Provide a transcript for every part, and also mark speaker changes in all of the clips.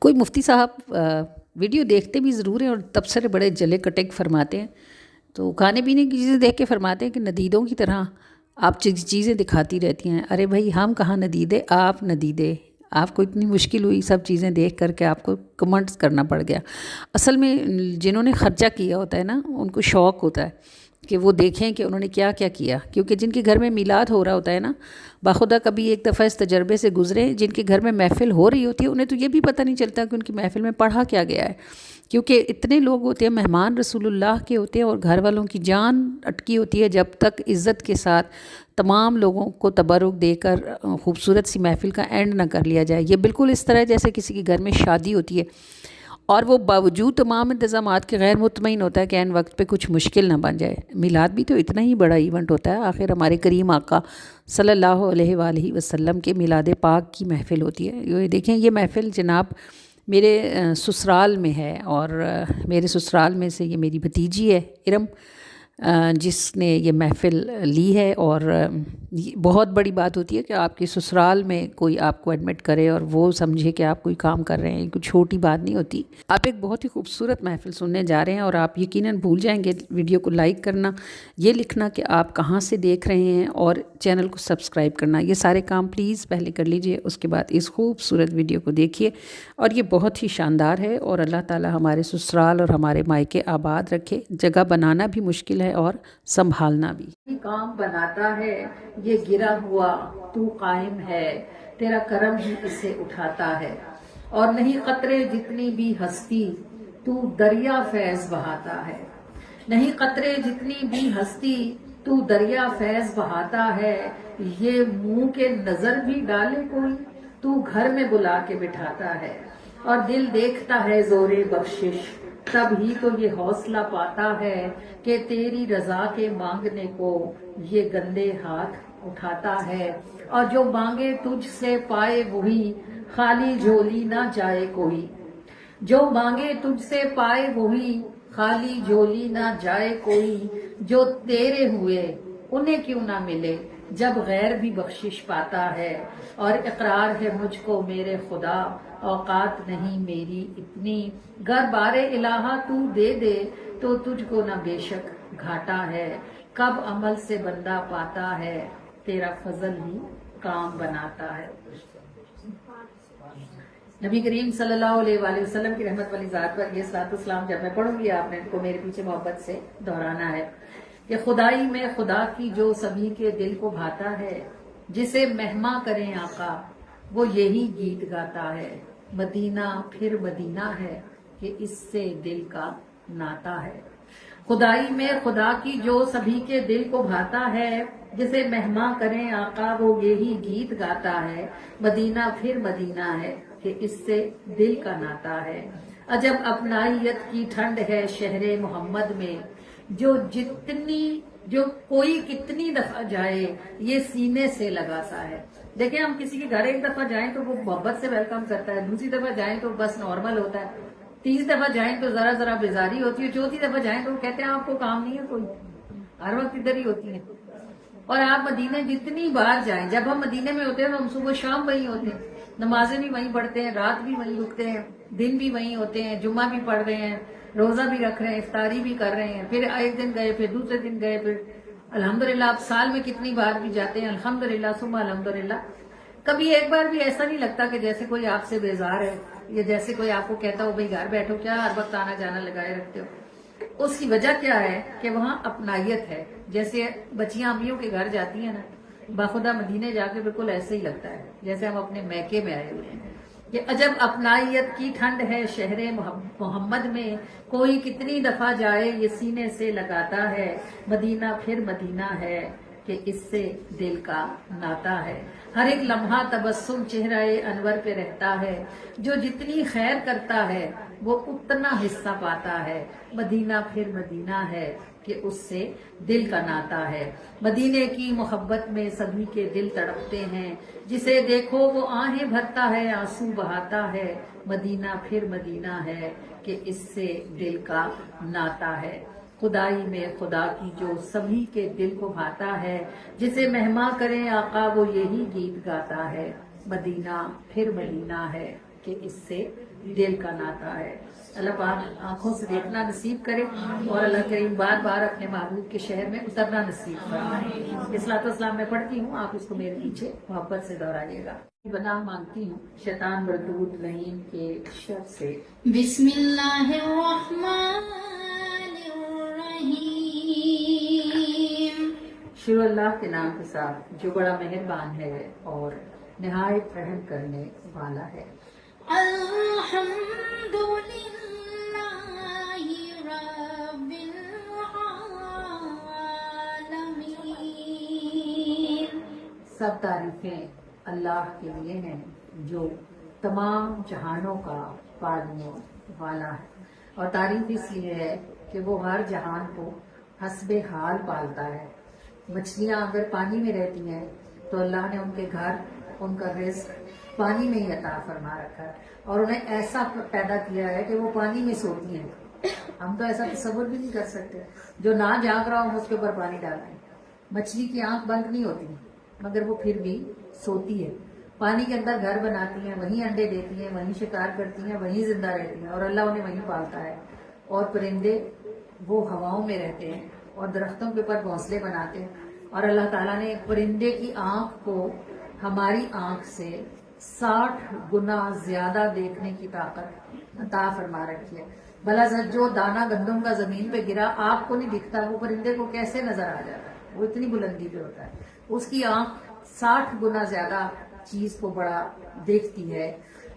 Speaker 1: کوئی مفتی صاحب ویڈیو دیکھتے بھی ضرور ہیں اور تبصرے بڑے جلے کٹے فرماتے ہیں، تو کھانے پینے کی چیزیں دیکھ کے فرماتے ہیں کہ ندیدوں کی طرح آپ چیزیں دکھاتی رہتی ہیں۔ ارے بھائی ہم کہاں ندیدے، آپ ندیدے، آپ کو اتنی مشکل ہوئی سب چیزیں دیکھ کر کے آپ کو کمنٹس کرنا پڑ گیا۔ اصل میں جنہوں نے خرچہ کیا ہوتا ہے نا، ان کو شوق ہوتا ہے کہ وہ دیکھیں کہ انہوں نے کیا کیا کیا، کیونکہ جن کے گھر میں میلاد ہو رہا ہوتا ہے نا، باخدا کبھی ایک دفعہ اس تجربے سے گزرے، جن کے گھر میں محفل ہو رہی ہوتی ہے انہیں تو یہ بھی پتہ نہیں چلتا کہ ان کی محفل میں پڑھا کیا گیا ہے، کیونکہ اتنے لوگ ہوتے ہیں، مہمان رسول اللہ کے ہوتے ہیں، اور گھر والوں کی جان اٹکی ہوتی ہے جب تک عزت کے ساتھ تمام لوگوں کو تبرک دے کر خوبصورت سی محفل کا اینڈ نہ کر لیا جائے۔ یہ بالکل اس طرح جیسے کسی کے گھر میں شادی ہوتی ہے اور وہ باوجود تمام انتظامات کے غیر مطمئن ہوتا ہے کہ عین وقت پہ کچھ مشکل نہ بن جائے۔ میلاد بھی تو اتنا ہی بڑا ایونٹ ہوتا ہے، آخر ہمارے کریم آقا صلی اللہ علیہ وآلہ وسلم کے میلاد پاک کی محفل ہوتی ہے۔ یہ دیکھیں، یہ محفل جناب میرے سسرال میں ہے، اور میرے سسرال میں سے یہ میری بھتیجی ہے ارم، جس نے یہ محفل لی ہے، اور بہت بڑی بات ہوتی ہے کہ آپ کے سسرال میں کوئی آپ کو ایڈمٹ کرے اور وہ سمجھے کہ آپ کوئی کام کر رہے ہیں، کوئی چھوٹی بات نہیں ہوتی۔ آپ ایک بہت ہی خوبصورت محفل سننے جا رہے ہیں، اور آپ یقیناً بھول جائیں گے ویڈیو کو لائک کرنا، یہ لکھنا کہ آپ کہاں سے دیکھ رہے ہیں، اور چینل کو سبسکرائب کرنا۔ یہ سارے کام پلیز پہلے کر لیجئے، اس کے بعد اس خوبصورت ویڈیو کو دیکھیے، اور یہ بہت ہی شاندار ہے، اور اللہ تعالی ہمارے سسرال اور ہمارے مائکے آباد رکھے۔ جگہ بنانا بھی مشکل ہے اور سنبھالنا بھی۔ کام بناتا ہے یہ گرا ہوا تو قائم ہے، تیرا کرم ہی اسے اٹھاتا ہے، اور نہیں قطرے جتنی بھی ہستی تو دریا فیض بہاتا ہے، نہیں قطرے جتنی بھی ہستی تو دریا فیض بہاتا ہے، یہ منہ کے نظر بھی ڈالے کوئی تو گھر میں بلا کے بٹھاتا ہے، اور دل دیکھتا ہے زور بخشش تب ہی تو یہ حوصلہ پاتا ہے کہ تیری رضا کے مانگنے کو یہ گندے ہاتھ اٹھاتا ہے، اور جو مانگے تجھ سے پائے وہی خالی جھولی نہ جائے کوئی، جو مانگے تجھ سے پائے وہی خالی جھولی نہ جائے کوئی، جو تیرے ہوئے انہیں کیوں نہ ملے جب غیر بھی بخشش پاتا ہے، اور اقرار ہے مجھ کو میرے خدا اوقات نہیں میری اتنی، گر بار الہ تو دے دے تو تجھ کو نہ بے شک گھاٹا ہے، کب عمل سے بندہ پاتا ہے تیرا فضل ہی کام بناتا ہے۔ نبی کریم صلی اللہ علیہ وآلہ وسلم کی رحمت والی ذات پر یہ صلاۃ والسلام جب میں پڑھوں گی، آپ نے ان کو میرے پیچھے محبت سے دہرانا ہے کہ خدائی میں خدا کی جو سبھی کے دل کو بھاتا ہے، جسے مہماں کریں آقا وہ یہی گیت گاتا ہے، مدینہ پھر مدینہ ہے کہ اس سے دل کا ناتا ہے۔ خدائی میں خدا کی جو سبھی کے دل کو بھاتا ہے، جسے مہماں کریں آقا وہ یہی گیت گاتا ہے، مدینہ پھر مدینہ ہے کہ اس سے دل کا ناتا ہے۔ عجب اپنائیت کی ٹھنڈ ہے شہر محمد میں، جو کوئی کتنی دفعہ جائے یہ سینے سے لگاتا ہے۔ دیکھیں، ہم کسی کے گھر ایک دفعہ جائیں تو وہ محبت سے ویلکم کرتا ہے، دوسری دفعہ جائیں تو بس نارمل ہوتا ہے، تیسری دفعہ جائیں تو ذرا بیزاری ہوتی ہے، چوتھی دفعہ جائیں تو وہ کہتے ہیں آپ کو کام نہیں ہے کوئی، ہر وقت ادھر ہی ہوتی ہے۔ اور آپ مدینے جتنی بار جائیں، جب ہم مدینے میں ہوتے ہیں تو ہم صبح شام وہیں ہوتے ہیں، نمازیں بھی وہیں پڑھتے ہیں، رات بھی وہیں رکتے ہیں، دن بھی وہیں ہوتے ہیں، جمعہ بھی پڑھ رہے ہیں، روزہ بھی رکھ رہے ہیں، افطاری بھی کر رہے ہیں، پھر ایک دن گئے، پھر دوسرے دن گئے، پھر الحمدللہ آپ سال میں کتنی بار بھی جاتے ہیں، الحمدللہ ثم الحمدللہ۔ کبھی ایک بار بھی ایسا نہیں لگتا کہ جیسے کوئی آپ سے بیزار ہے، یا جیسے کوئی آپ کو کہتا ہو بھئی گھر بیٹھو، کیا ہر وقت آنا جانا لگائے رکھتے ہو۔ اس کی وجہ کیا ہے کہ وہاں اپنائیت ہے، جیسے بچیاں امیوں کے گھر جاتی ہیں نا، باخدا مدینے جا کے بالکل ایسے ہی لگتا ہے جیسے ہم اپنے میکے میں آئے ہوئے ہیں۔ کہ عجب اپنائیت کی ٹھنڈ ہے شہر محمد میں، کوئی کتنی دفعہ جائے یہ سینے سے لگاتا ہے، مدینہ پھر مدینہ ہے کہ اس سے دل کا ناتا ہے۔ ہر ایک لمحہ تبسم چہرہ انور پہ رہتا ہے، جو جتنی خیر کرتا ہے وہ اتنا حصہ پاتا ہے، مدینہ پھر مدینہ ہے کہ اس سے دل کا ناتا ہے۔ مدینے کی محبت میں سبھی کے دل تڑپتے ہیں، جسے دیکھو وہ آہیں بھرتا ہے، آنسو بہاتا ہے، مدینہ پھر مدینہ ہے کہ اس سے دل کا ناتا ہے۔ خدائی میں خدا کی جو سبھی کے دل کو بھاتا ہے، جسے مہماں کریں آقا وہ یہی گیت گاتا ہے، مدینہ پھر مدینہ ہے کہ کہ اس سے دل کا ناتا ہے. اللہ پاک آنکھوں سے دیکھنا نصیب کرے اور اللہ کریم بار بار اپنے محبوب کے شہر میں اترنا نصیب فرمائے. اصلاۃ والسلام میں پڑھتی ہوں، آپ اس کو میرے پیچھے محبت سے دہرائیے گا. بنا مانگتی ہوں شیطان مردود لعین کے شر سے.
Speaker 2: بسم اللہ الرحمن الرحیم.
Speaker 1: شروع اللہ کے نام کے ساتھ جو بڑا مہربان ہے اور نہایت رحم کرنے والا ہے.
Speaker 2: الحمد للہ رب العالمین.
Speaker 1: سب تعریفیں اللہ کے لیے ہیں جو تمام جہانوں کا پالنے والا ہے. اور تعریف اس لیے ہے کہ وہ ہر جہان کو حسب حال پالتا ہے. مچھلیاں اگر پانی میں رہتی ہیں تو اللہ نے ان کے گھر، ان کا رزق پانی میں ہی عطا فرما رکھا ہے اور انہیں ایسا پیدا کیا ہے کہ وہ پانی میں سوتی ہیں. ہم تو ایسا تصور بھی نہیں کر سکتے. جو نہ جاگ رہا ہو اس کے اوپر پانی ڈالیں. مچھلی کی آنکھ بند نہیں ہوتی مگر وہ پھر بھی سوتی ہے. پانی کے اندر گھر بناتی ہیں، وہیں انڈے دیتی ہیں، وہیں شکار کرتی ہیں، وہیں زندہ رہتی ہیں اور اللہ انہیں وہیں پالتا ہے. اور پرندے وہ ہواؤں میں رہتے ہیں اور درختوں کے اوپر گھونسلے بناتے ہیں اور اللہ تعالیٰ نے پرندے کی آنکھ کو ہماری آنکھ سے 60 گنا زیادہ دیکھنے کی طاقت عطا فرما رکھی ہے. بھلا جو دانہ گندم کا زمین پہ گرا آپ کو نہیں دکھتا، وہ پرندے کو کیسے نظر آ جاتا ہے؟ وہ اتنی بلندی پہ ہوتا ہے. اس کی آنکھ 60 گنا زیادہ چیز کو بڑا دیکھتی ہے.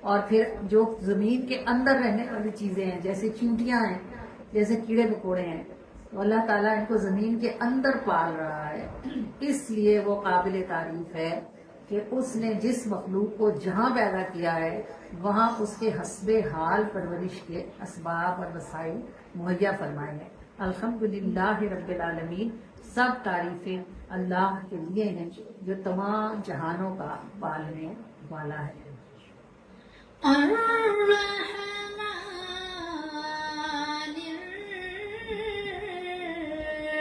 Speaker 1: اور پھر جو زمین کے اندر رہنے والی چیزیں ہیں جیسے چیونٹیاں ہیں، جیسے کیڑے مکوڑے ہیں، تو اللہ تعالیٰ ان کو زمین کے اندر پال رہا ہے. اس لیے وہ قابل تعریف ہے کہ اس نے جس مخلوق کو جہاں پیدا کیا ہے وہاں اس کے حسب حال پرورش کے اسباب اور وسائل مہیا فرمائے ہیں. الحمدللہ رب العالمین. سب تعریفیں اللہ کے لیے ہیں جو تمام جہانوں کا پالنے والا ہے.
Speaker 2: الرحمن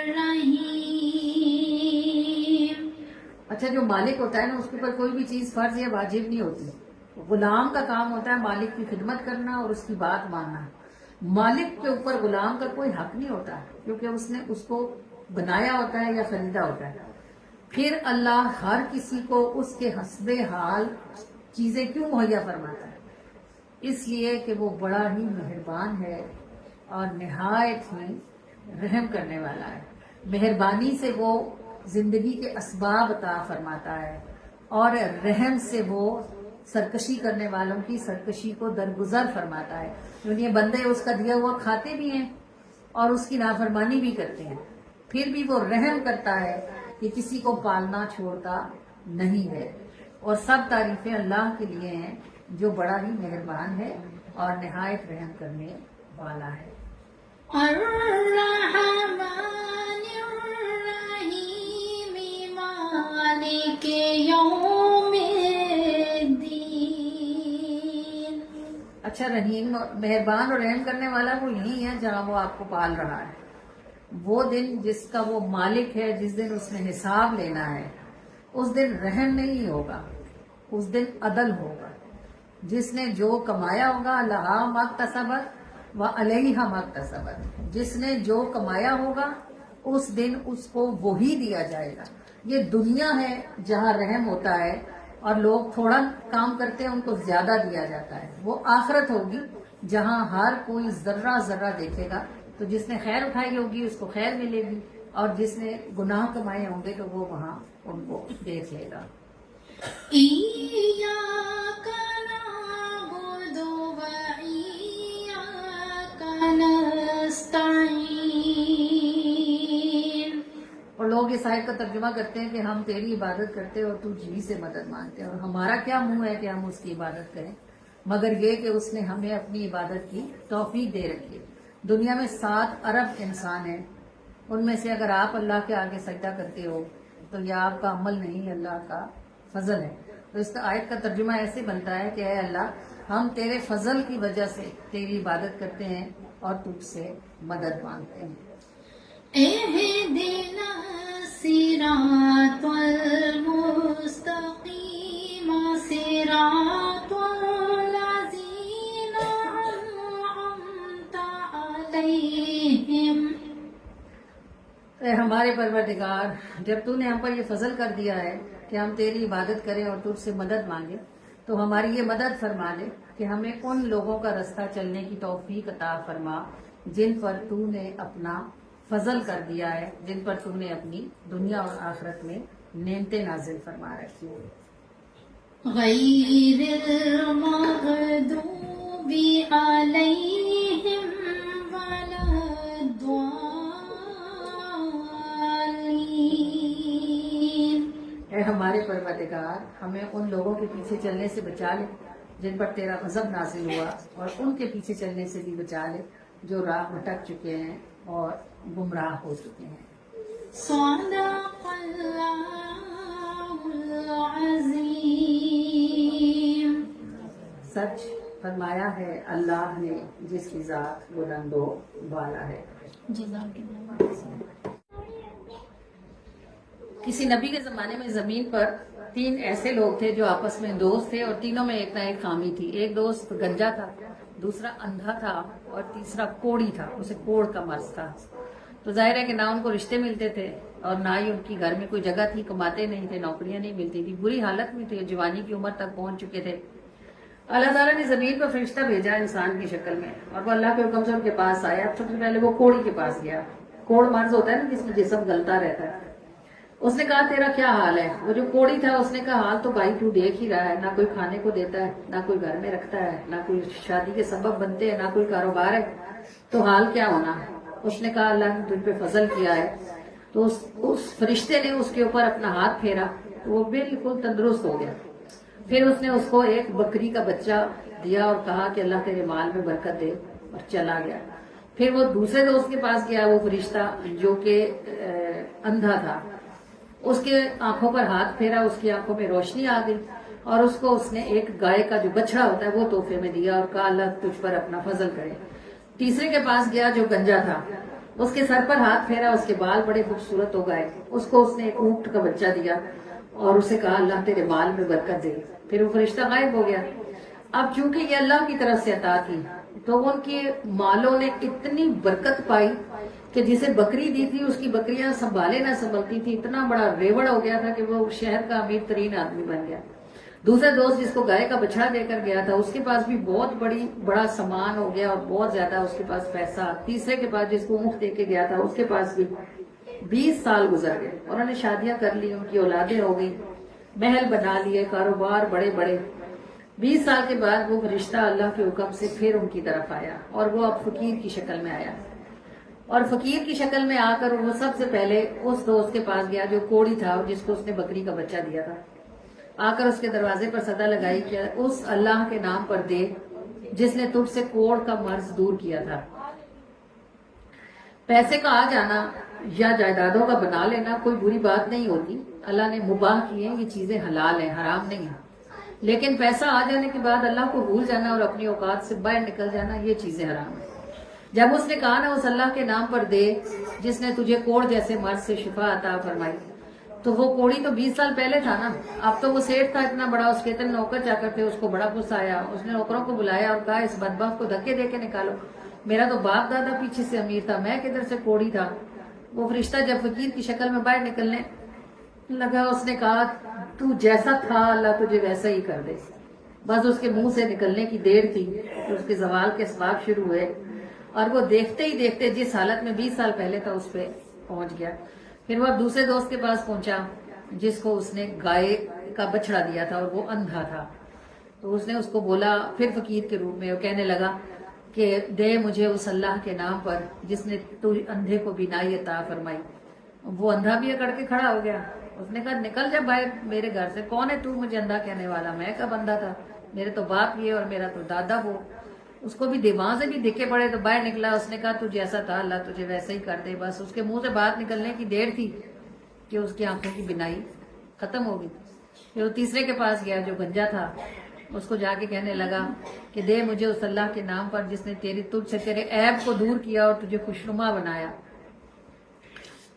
Speaker 2: الرحیم.
Speaker 1: اچھا، جو مالک ہوتا ہے نا اس کے اوپر کوئی بھی چیز فرض یا واجب نہیں ہوتی. غلام کا کام ہوتا ہے مالک کی خدمت کرنا اور اس کی بات ماننا. مالک کے اوپر غلام کا کوئی حق نہیں ہوتا کیونکہ اس نے اس کو بنایا ہوتا ہے یا خریدا ہوتا ہے. پھر اللہ ہر کسی کو اس کے حسب حال چیزیں کیوں مہیا فرماتا ہے؟ اس لیے کہ وہ بڑا ہی مہربان ہے اور نہایت ہی رحم کرنے والا ہے. مہربانی سے وہ زندگی کے اسباب عطا فرماتا ہے اور رحم سے وہ سرکشی کرنے والوں کی سرکشی کو درگزر فرماتا ہے. یہ بندے اس کا دیا ہوا کھاتے بھی ہیں اور اس کی نافرمانی بھی کرتے ہیں، پھر بھی وہ رحم کرتا ہے کہ کسی کو پالنا چھوڑتا نہیں ہے. اور سب تعریفیں اللہ کے لیے ہیں جو بڑا ہی مہربان ہے اور نہایت رحم کرنے والا ہے.
Speaker 2: الرحمن الرحیم مالک یوم الدین.
Speaker 1: اچھا، رحیم مہربان اور رحم کرنے والا وہ یہی ہے جہاں وہ آپ کو پال رہا ہے. وہ دن جس کا وہ مالک ہے، جس دن اس نے حساب لینا ہے، اس دن رحم نہیں ہوگا، اس دن عدل ہوگا. جس نے جو کمایا ہوگا لہا مکتسبت و علیہا مکتسبت. جس نے جو کمایا ہوگا اس دن اس کو وہی دیا جائے گا. یہ دنیا ہے جہاں رحم ہوتا ہے اور لوگ تھوڑا کام کرتے ہیں ان کو زیادہ دیا جاتا ہے. وہ آخرت ہوگی جہاں ہر کوئی ذرہ ذرہ دیکھے گا. تو جس نے خیر اٹھائی ہوگی اس کو خیر ملے گی اور جس نے گناہ کمائے ہوں گے تو وہ وہاں ان کو دیکھ لے گا.
Speaker 2: ایاک نعبد و ایاک نستعین.
Speaker 1: اور لوگ اس آیت کا ترجمہ کرتے ہیں کہ ہم تیری عبادت کرتے اور تو جی سے مدد مانگتے ہیں، اور ہمارا کیا منہ ہے کہ ہم اس کی عبادت کریں مگر یہ کہ اس نے ہمیں اپنی عبادت کی توفیق دے رکھی ہے. دنیا میں 7 ارب انسان ہیں، ان میں سے اگر آپ اللہ کے آگے سجدہ کرتے ہو تو یہ آپ کا عمل نہیں، اللہ کا فضل ہے. تو اس کا آیت کا ترجمہ ایسے بنتا ہے کہ اے اللہ ہم تیرے فضل کی وجہ سے تیری عبادت کرتے ہیں اور تجھ سے مدد مانگتے ہیں.
Speaker 2: اہدنا الصراط المستقیم صراط الذین
Speaker 1: اے ہمارے پروردگار، جب تو نے ہم پر یہ فضل کر دیا ہے کہ ہم تیری عبادت کریں اور تجھ سے مدد مانگے، تو ہماری یہ مدد فرما دے کہ ہمیں ان لوگوں کا رستہ چلنے کی توفیق عطا فرما جن پر تو نے اپنا فضل کر دیا ہے، جن پر تو نے اپنی دنیا اور آخرت میں نعمتیں نازل فرما رکھی ہیں۔
Speaker 2: غیر المغضوب علیہم ولا الضالین۔
Speaker 1: اے ہمارے پروردگار، ہمیں ان لوگوں کے پیچھے چلنے سے بچا لے جن پر تیرا غضب نازل ہوا، اور ان کے پیچھے چلنے سے بھی بچا لے جو راہ بھٹک چکے ہیں اور گمراہ ہو چکے ہیں۔
Speaker 2: صدق اللہ العظیم۔
Speaker 1: سچ فرمایا ہے اللہ نے جس کی ذات بلند و بالا ہے۔
Speaker 2: جزاک اللہ۔
Speaker 1: کسی نبی کے زمانے میں زمین پر 3 ایسے لوگ تھے جو آپس میں دوست تھے، اور تینوں میں ایک نہ ایک خامی تھی۔ ایک دوست گنجا تھا، دوسرا اندھا تھا، اور تیسرا کوڑی تھا، اسے کوڑ کا مرض تھا۔ تو ظاہر ہے کہ نہ ان کو رشتے ملتے تھے اور نہ ہی ان کی گھر میں کوئی جگہ تھی، کماتے نہیں تھے، نوکریاں نہیں ملتی تھی، بری حالت میں تھے، جوانی کی عمر تک پہنچ چکے تھے۔ اللہ تعالیٰ نے زمین پر فرشتہ بھیجا انسان کی شکل میں، اور وہ اللہ کے حکم سے ان کے پاس آیا۔ سب سے پہلے وہ کوڑی کے پاس گیا۔ کوڑ مرض ہوتا ہے نا جس میں جسم گلتا رہتا ہے۔ اس نے کہا تیرا کیا حال ہے؟ وہ جو کوڑی تھا اس نے کہا حال تو بھائی تو دیکھ ہی رہا ہے، نہ کوئی کھانے کو دیتا ہے، نہ کوئی گھر میں رکھتا ہے، نہ کوئی شادی کے سبب بنتے ہیں، نہ کوئی کاروبار ہے، تو حال کیا ہونا ہے؟ اس نے کہا اللہ نے تجھ پہ فضل کیا ہے۔ تو اس فرشتے نے اس کے اوپر اپنا ہاتھ پھیرا تو وہ بالکل تندرست ہو گیا۔ پھر اس نے اس کو ایک بکری کا بچہ دیا اور کہا کہ اللہ تیرے مال میں برکت دے، اور چلا گیا۔ پھر وہ دوسرے دوست کے پاس گیا، وہ فرشتہ جو کہ اندھا تھا، اس کے آنکھوں پر ہاتھ پھیرا، اس کی آنکھوں میں روشنی آ گئی، اور اس کو اس نے ایک گائے کا جو بچڑا ہوتا ہے وہ تحفے میں دیا اور کہا اللہ تجھ پر اپنا فضل کرے۔ تیسرے کے پاس گیا جو گنجا تھا، اس کے سر پر ہاتھ پھیرا، اس کے بال بڑے خوبصورت ہو گئے، اس کو اس نے ایک اونٹ کا بچہ دیا اور اسے کہا اللہ تیرے مال میں برکت دے۔ پھر وہ فرشتہ غائب ہو گیا۔ اب چونکہ یہ اللہ کی طرف سے عطا تھی تو ان کے مالوں نے اتنی برکت پائی کہ جسے بکری دی تھی اس کی بکریاں سنبھالے نہ سنبھلتی تھی، اتنا بڑا ریوڑ ہو گیا تھا کہ وہ شہر کا امیر ترین آدمی بن گیا۔ دوسرا دوست جس کو گائے کا بچڑا دے کر گیا تھا، اس کے پاس بھی بہت بڑا سامان ہو گیا اور بہت زیادہ اس کے پاس پیسہ۔ تیسرے کے پاس جس کو اونٹ دے کے گیا تھا، اس کے پاس بھی 20 سال گزر گئے، اور انہوں نے شادیاں کر لی، ان کی اولادیں ہو گئی، محل بنا لیے، کاروبار بڑے بڑے۔ 20 سال کے بعد وہ فرشتہ اللہ کے حکم سے پھر ان کی طرف آیا، اور وہ اب فقیر کی شکل میں آیا، اور فقیر کی شکل میں آ کر وہ سب سے پہلے اس دوست کے پاس گیا جو کوڑی تھا، جس کو اس نے بکری کا بچہ دیا تھا۔ آ کر اس کے دروازے پر صدا لگائی کہ اس اللہ کے نام پر دے جس نے تجھ سے کوڑ کا مرض دور کیا تھا۔ پیسے کا آ جانا یا جائیدادوں کا بنا لینا کوئی بری بات نہیں ہوتی، اللہ نے مباح کی ہیں، یہ چیزیں حلال ہیں، حرام نہیں ہیں۔ لیکن پیسہ آ جانے کے بعد اللہ کو بھول جانا اور اپنی اوقات سے باہر نکل جانا، یہ چیزیں حرام ہیں۔ جب اس نے کہا نا اس اللہ کے نام پر دے جس نے تجھے کوڑ جیسے مرض سے شفا عطا فرمائی، تو وہ کوڑی تو 20 سال پہلے تھا نا، اب تو وہ سیٹ تھا اتنا بڑا، اس کے اتنے نوکر چاکر تھے، اس کو بڑا غصہ آیا، اس نے نوکروں کو بلایا اور کہا اس بدبخت کو دھکے دے کے نکالو، میرا تو باپ دادا پیچھے سے امیر تھا، میں کدھر سے کوڑی تھا۔ وہ فرشتہ جب فقیر کی شکل میں باہر نکلنے لگا، اس نے کہا تو جیسا تھا اللہ تجھے ویسا ہی کر دے۔ بس اس کے منہ سے نکلنے کی دیر تھی کہ اس کے زوال کے اسباب شروع ہوئے، اور وہ دیکھتے ہی دیکھتے جس حالت میں 20 سال پہلے تھا اس پہ پہنچ گیا۔ پھر وہ اب دوسرے دوست کے پاس پہنچا جس کو اس نے گائے کا بچڑا دیا تھا، اور وہ اندھا تھا۔ تو اس نے اس کو بولا پھر فقیر کے روپ میں، وہ کہنے لگا کہ دے مجھے اس اللہ کے نام پر جس نے تو اندھے کو بینائی عطا فرمائی۔ وہ اندھا بھی اکڑ کے کھڑا ہو گیا۔ اس نے کہا نکل جا باہر میرے گھر سے، کون ہے تو مجھے اندھا کہنے والا؟ میں کب اندھا تھا؟ میرے تو باپ یہ اور میرا تو دادا وہ۔ اس کو بھی دماغ سے بھی دھکے پڑے تو باہر نکلا۔ اس نے کہا تو جیسا تھا اللہ تجھے ویسا ہی کر دے۔ بس اس کے منہ سے بات نکلنے کی دیر تھی کہ اس کی آنکھوں کی بینائی ختم ہو گئی۔ پھر وہ تیسرے کے پاس گیا جو گنجا تھا، اس کو جا کے کہنے لگا کہ دے مجھے اس اللہ کے نام پر جس نے تجھ سے تیرے عیب کو دور کیا اور تجھے خوشنما بنایا۔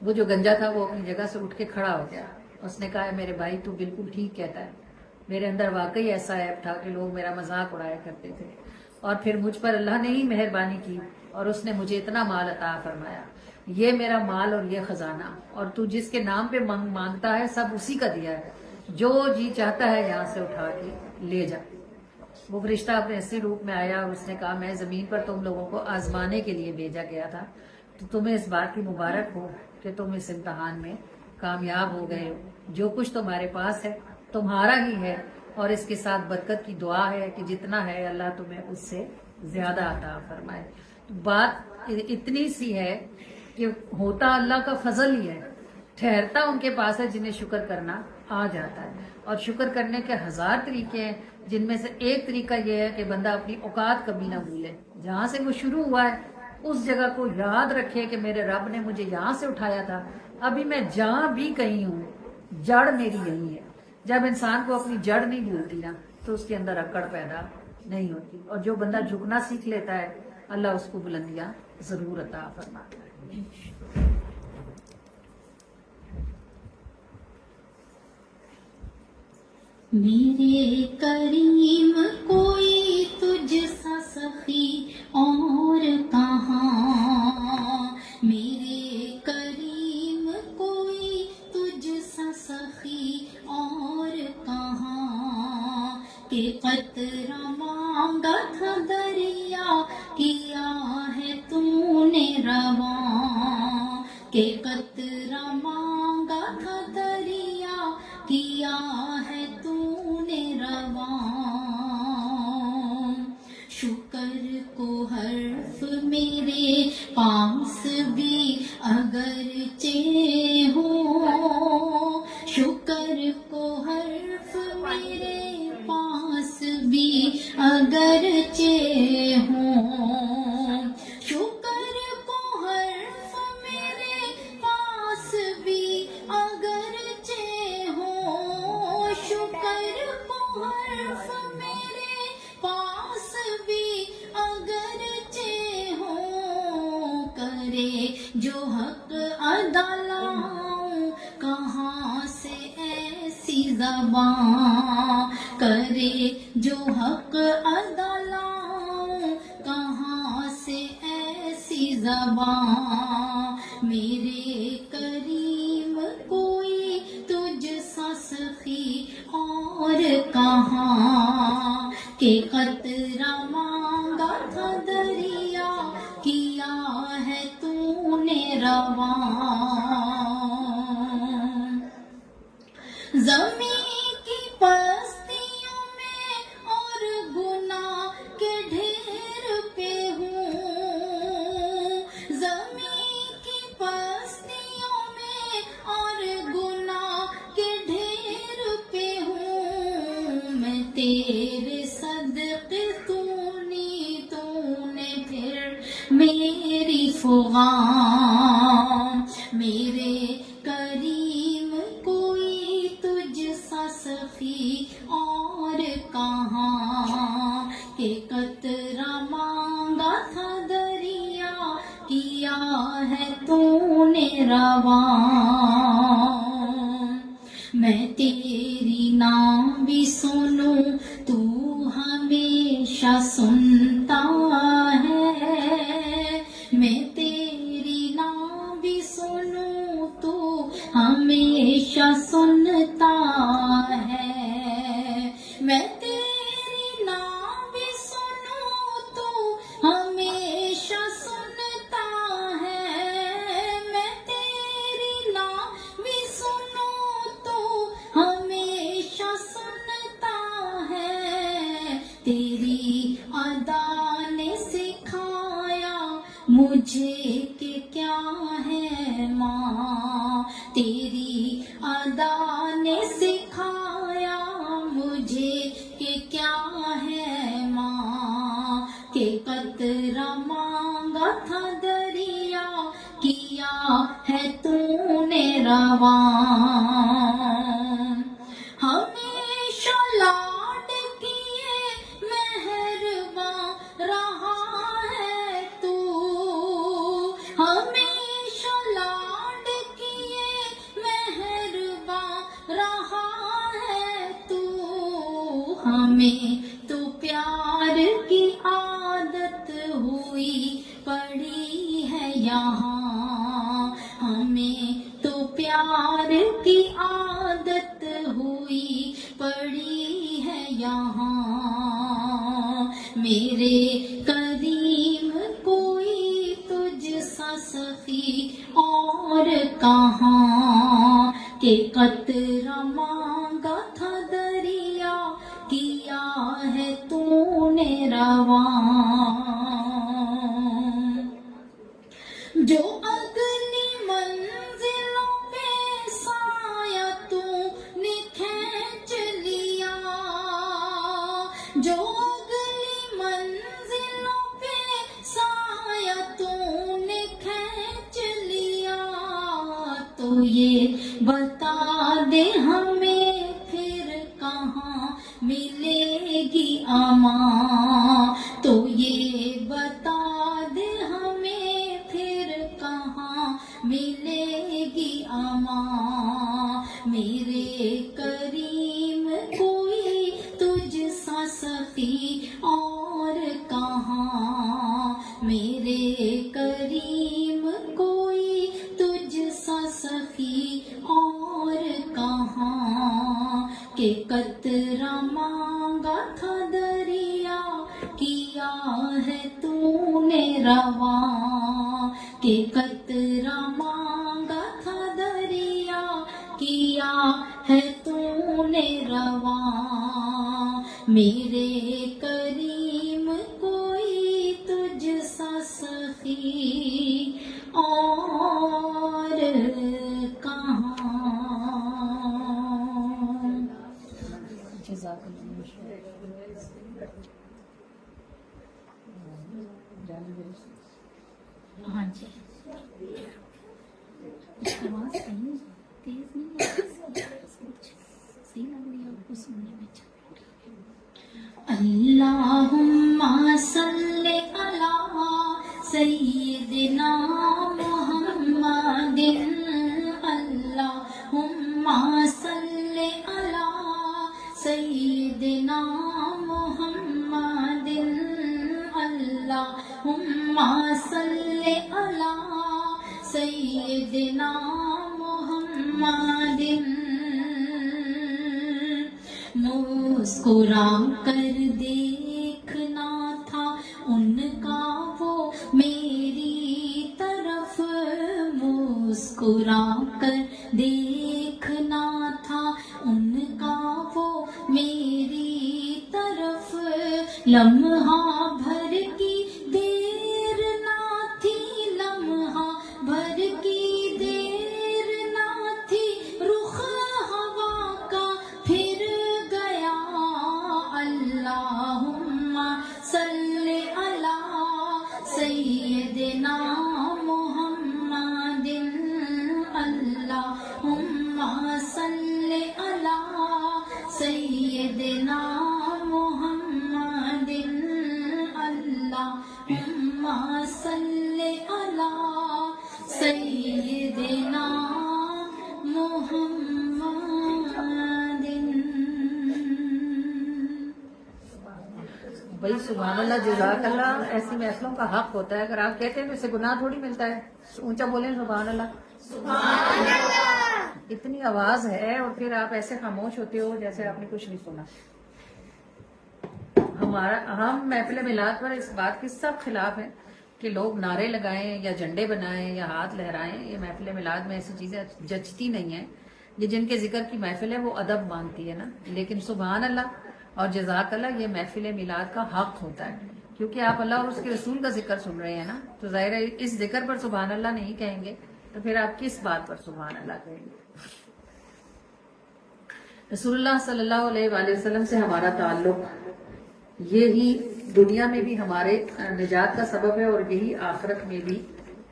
Speaker 1: وہ جو گنجا تھا وہ اپنی جگہ سے اٹھ کے کھڑا ہو گیا۔ اس نے کہا میرے بھائی تو بالکل ٹھیک کہتا ہے، میرے اندر واقعی ایسا عیب تھا کہ لوگ میرا مذاق اڑایا کرتے تھے، اور پھر مجھ پر اللہ نے ہی مہربانی کی اور اس نے مجھے اتنا مال عطا فرمایا۔ یہ میرا مال اور یہ خزانہ، اور تو جس کے نام پہ مانگتا ہے سب اسی کا دیا ہے، جو جی چاہتا ہے یہاں سے اٹھا کے لے جا۔ وہ فرشتہ اپنے اصلی روپ میں آیا اور اس نے کہا میں زمین پر تم لوگوں کو آزمانے کے لیے بھیجا گیا تھا، تو تمہیں اس بات کی مبارک ہو کہ تم اس امتحان میں کامیاب ہو گئے ہو۔ جو کچھ تمہارے پاس ہے تمہارا ہی ہے، اور اس کے ساتھ برکت کی دعا ہے کہ جتنا ہے اللہ تمہیں اس سے زیادہ عطا فرمائے۔ بات اتنی سی ہے کہ ہوتا اللہ کا فضل ہی ہے، ٹھہرتا ان کے پاس ہے جنہیں شکر کرنا آ جاتا ہے، اور شکر کرنے کے 1000 طریقے ہیں، جن میں سے ایک طریقہ یہ ہے کہ بندہ اپنی اوقات کبھی نہ بھولے، جہاں سے وہ شروع ہوا ہے اس جگہ کو یاد رکھے کہ میرے رب نے مجھے یہاں سے اٹھایا تھا، ابھی میں جہاں بھی کہیں ہوں جڑ میری یہی ہے۔ جب انسان کو اپنی جڑ نہیں بھولتی نا تو اس کے اندر اکڑ پیدا نہیں ہوتی، اور جو بندہ جھکنا سیکھ لیتا ہے اللہ اس کو بلندیاں ضرور عطا فرماتا ہے۔
Speaker 2: میرے کریم کوئی تجھ سا سخی اور کہاں، میرے کریم کوئی تجھ سا سخی اور کہاں، کہ قطرہ مانگا تھا دریا کیا ہے تو نے رواں، کہ قطرہ مانگا تھا دریا کیا ہے تو نے رواں، شکر کو حرف میرے پاس بھی اگرچہ ہو، شکر کو حرف میرے پاس بھی اگرچہ ہو، شکر کو حرف میرے پاس بھی اگرچہ ہو، شکر کو حرف میرے پاس بھی اگرچہ ہو، کرے جو حق ادا لاؤں کہاں سے ایسی زباں، کرے جو حق ادا لاؤں کہاں سے ایسی زباں، میرے کریم کوئی تجھ سا سخی اور کہاں، کہ قطرہ مانگا تھا دریا کیا ہے تو نے رواں، زمین کی پستیوں میں اور گناہ کے ڈھیر پہ ہوں، زمین کی پستیوں میں اور گناہ کے ڈھیر پہ ہوں، میں تیرے صدقے تو نے پھر میری فغاں، میرے کریم کوئی تجھ سا سخی اور کہاں، کہ قطرہ مانگا تھا دریا کیا ہے تو نے رواں، میں تیری نام بھی سنوں تو ہمیشہ سنتا ہے، میں تیری نام بھی سنوں تو ہمیشہ سنتا ہے، میں تیری نام بھی سنوں تو ہمیشہ سنتا ہے، میں تیری نام بھی سنوں تو ہمیشہ سنتا ہے، تیری ادا نے سکھایا مجھے کہ کیا ہے ماں، تیری ادا نے سکھایا مجھے کہ کیا ہے ماں، کہ قطرہ مانگا تھا دریا کیا ہے تو نے رواں، ہمیشہ لاڈ کیے مہرباں رہا ہے تو، ہمیشہ لاڈ کیے مہرباں رہا ہے تو، ہمیں تو پیار کی عادت ہوئی پڑی ہے یہاں، میرے کریم کوئی تجھ سا سخی اور کہاں کہ قطرہ مانگا تھا دریا کیا ہے تو نے رواں جو اگلی منزلوں پہ سایہ تو نے کھینچ لیا جو اگلی منزلوں پہ سایہ تو نے کھینچ لیا تو یہ بتا دے ہمیں پھر کہاں ملے گی امان تو یہ بتا دے ہمیں پھر کہاں ملے گی امان میرے کریم کوئی تجھ سا سخی اور کہاں میرے کریم کوئی تجھ سا سخی اور کہاں کہ قطرہ مانگا تھا دریا کیا ہے تو نے رواں کہ قطرہ مانگا تھا دریا کیا ہے تو نے رواں میرے کریم کوئی تجھ سا سخی اور کہاں جزاک ہاں جی آواز تیز نہیں صحیح لگ رہی ہے آپ کو سننے میں اللہم صلی علی سیدنا محمد اللہم صلی علی سیدنا محمد اللہم صلی علی سیدنا محمد مسکرا کر دیکھنا تھا ان کا وہ میری طرف مسکرا کر دیکھنا تھا ان کا وہ میری طرف لمحہ بھر کی دیر نہ تھی لمحہ بھر کی دیر نہ تھی رخ ہوا کا پھر گیا اللہم صلی علی سیدنا محمد اللہم صلی علی سیدنا محمد اللہم صلی علی سیدنا محمد
Speaker 1: بھائی سبحان اللہ جزاک اللہ. ایسی محفلوں کا حق ہوتا ہے. اگر آپ کہتے ہیں تو اسے گناہ تھوڑی ملتا ہے. اونچا بولیں سبحان اللہ. سبحان اللہ. اتنی آواز ہے اور پھر آپ ایسے خاموش ہوتے ہو جیسے آپ نے کچھ نہیں سنا. ہم محفل میلاد پر اس بات کے سب خلاف ہیں کہ لوگ نعرے لگائیں یا جھنڈے بنائیں یا ہاتھ لہرائیں. یہ محفل میلاد میں ایسی چیزیں جچتی نہیں ہیں. یہ جن کے ذکر کی محفل ہے وہ ادب مانگتی ہے نا. لیکن سبحان اللہ اور جزاک اللہ یہ محفل میلاد کا حق ہوتا ہے کیونکہ آپ اللہ اور اس کے رسول کا ذکر سن رہے ہیں نا. تو ظاہر ہے اس ذکر پر سبحان اللہ نہیں کہیں گے تو پھر آپ کس بات پر سبحان اللہ کہیں گے. رسول اللہ صلی اللہ علیہ وآلہ وسلم سے ہمارا تعلق یہی دنیا میں بھی ہمارے نجات کا سبب ہے اور یہی آخرت میں بھی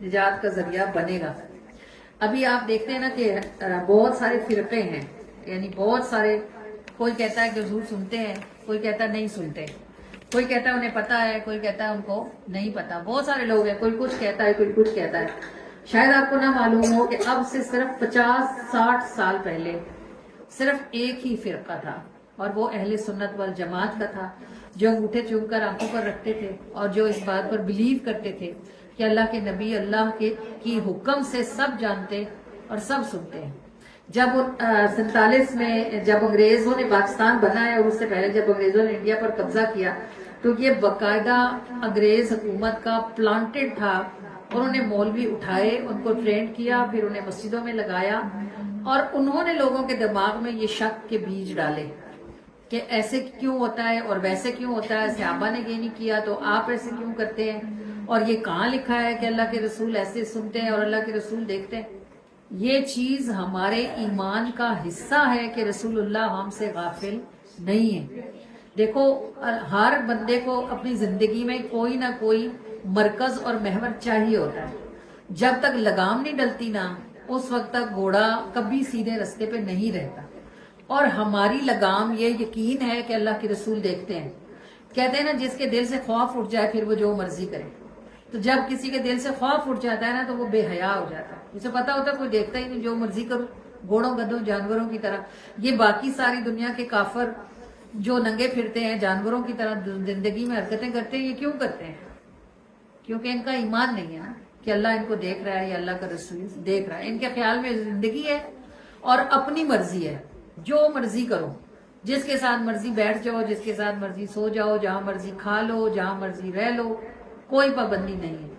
Speaker 1: نجات کا ذریعہ بنے گا. ابھی آپ دیکھتے ہیں نا کہ بہت سارے فرقے ہیں, یعنی بہت سارے, کوئی کہتا ہے کہ حضور سنتے ہیں, کوئی کہتا ہے نہیں سنتے, کوئی کہتا ہے انہیں پتا ہے, کوئی کہتا ہے ان کو نہیں پتا. بہت سارے لوگ ہیں, کوئی کچھ کہتا ہے, کوئی کچھ کہتا ہے. شاید آپ کو نہ معلوم ہو کہ اب سے صرف 50-60 سال پہلے صرف ایک ہی فرقہ تھا اور وہ اہل سنت والجماعت کا تھا, جو انگوٹھے چوم کر آنکھوں پر رکھتے تھے اور جو اس بات پر بلیو کرتے تھے کہ اللہ کے نبی اللہ کی حکم سے سب جانتے اور سب سنتے ہیں. جب 47 میں جب انگریزوں نے پاکستان بنایا اور اس سے پہلے جب انگریزوں نے انڈیا پر قبضہ کیا تو یہ باقاعدہ انگریز حکومت کا پلانٹڈ تھا. انہوں نے مولوی اٹھائے, ان کو ٹرینڈ کیا, پھر انہیں مسجدوں میں لگایا, اور انہوں نے لوگوں کے دماغ میں یہ شک کے بیج ڈالے کہ ایسے کیوں ہوتا ہے اور ویسے کیوں ہوتا ہے, صحابہ نے یہ نہیں کیا تو آپ ایسے کیوں کرتے ہیں, اور یہ کہاں لکھا ہے کہ اللہ کے رسول ایسے سنتے ہیں اور اللہ کے رسول دیکھتے ہیں. یہ چیز ہمارے ایمان کا حصہ ہے کہ رسول اللہ ہم سے غافل نہیں ہے. دیکھو ہر بندے کو اپنی زندگی میں کوئی نہ کوئی مرکز اور محور چاہیے ہوتا ہے. جب تک لگام نہیں ڈلتی نا اس وقت تک گھوڑا کبھی سیدھے رستے پہ نہیں رہتا. اور ہماری لگام یہ یقین ہے کہ اللہ کے رسول دیکھتے ہیں. کہتے ہیں نا جس کے دل سے خوف اٹھ جائے پھر وہ جو مرضی کرے. تو جب کسی کے دل سے خوف اٹھ جاتا ہے نا تو وہ بے حیا ہو جاتا ہے. اسے پتا ہوتا ہے کوئی دیکھتا ہی نہیں, جو مرضی کرو, گھوڑوں گدھوں جانوروں کی طرح. یہ باقی ساری دنیا کے کافر جو ننگے پھرتے ہیں جانوروں کی طرح زندگی میں حرکتیں کرتے ہیں, یہ کیوں کرتے ہیں؟ کیونکہ ان کا ایمان نہیں ہے نا کہ اللہ ان کو دیکھ رہا ہے یا اللہ کا رسول دیکھ رہا ہے. ان کے خیال میں زندگی ہے اور اپنی مرضی ہے, جو مرضی کرو, جس کے ساتھ مرضی بیٹھ جاؤ, جس کے ساتھ مرضی سو جاؤ, جہاں مرضی کھا لو, جہاں مرضی رہ لو, کوئی پابندی نہیں ہے.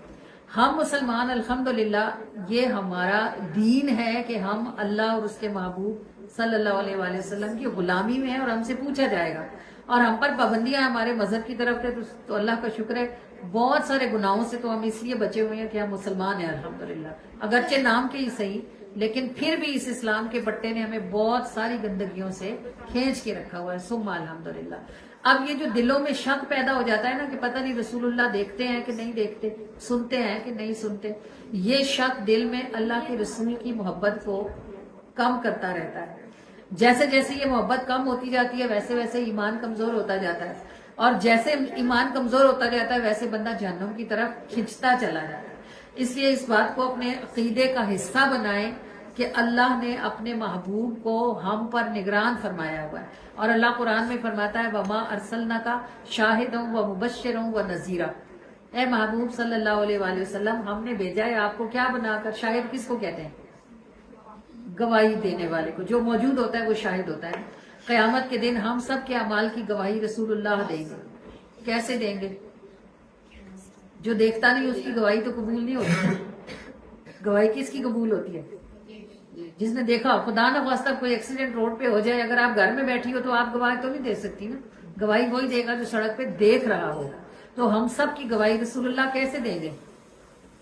Speaker 1: ہم مسلمان الحمدللہ یہ ہمارا دین ہے کہ ہم اللہ اور اس کے محبوب صلی اللہ علیہ وآلہ وسلم کی غلامی میں ہیں, اور ہم سے پوچھا جائے گا. اور ہم پر پابندیاں ہمارے مذہب کی طرف سے, تو اللہ کا شکر ہے بہت سارے گناہوں سے تو ہم اس لیے بچے ہوئے ہیں کہ ہم مسلمان ہیں الحمدللہ, اگرچہ نام کے ہی صحیح, لیکن پھر بھی اس اسلام کے پٹے نے ہمیں بہت ساری گندگیوں سے کھینچ کے رکھا ہوا ہے. ثم الحمدللہ. اب یہ جو دلوں میں شک پیدا ہو جاتا ہے نا کہ پتہ نہیں رسول اللہ دیکھتے ہیں کہ نہیں دیکھتے, سنتے ہیں کہ نہیں سنتے, یہ شک دل میں اللہ کے رسول کی محبت کو کم کرتا رہتا ہے. جیسے جیسے یہ محبت کم ہوتی جاتی ہے ویسے ویسے ایمان کمزور ہوتا جاتا ہے, اور جیسے ایمان کمزور ہوتا جاتا ہے ویسے بندہ جہنم کی طرف کھنچتا چلا جاتا ہے. اس لیے اس بات کو اپنے عقیدے کا حصہ بنائیں کہ اللہ نے اپنے محبوب کو ہم پر نگران فرمایا ہوا ہے. اور اللہ قرآن میں فرماتا ہے وَمَا أَرْسَلْنَاكَ شَاهِدًا وَمُبَشِّرًا وَنَذِيرًا. اے محبوب صلی اللہ علیہ وآلہ وسلم, ہم نے بھیجا ہے آپ کو کیا بنا کر؟ شاہد کس کو کہتے ہیں؟ گواہی دینے والے کو. جو موجود ہوتا ہے وہ شاہد ہوتا ہے. قیامت کے دن ہم سب کے اعمال کی گواہی رسول اللہ دیں گے. کیسے دیں گے؟ جو دیکھتا نہیں اس کی گواہی تو قبول نہیں ہوتی. گواہی کس کی قبول ہوتی ہے؟ جس نے دیکھا. خدا نہ خواستہ کوئی ایکسیڈنٹ روڈ پہ ہو جائے, اگر آپ گھر میں بیٹھی ہو تو آپ گواہی تو نہیں دے سکتی نا. گواہی وہی دے گا جو سڑک پہ دیکھ رہا ہو. تو ہم سب کی گواہی رسول اللہ کیسے دیں گے؟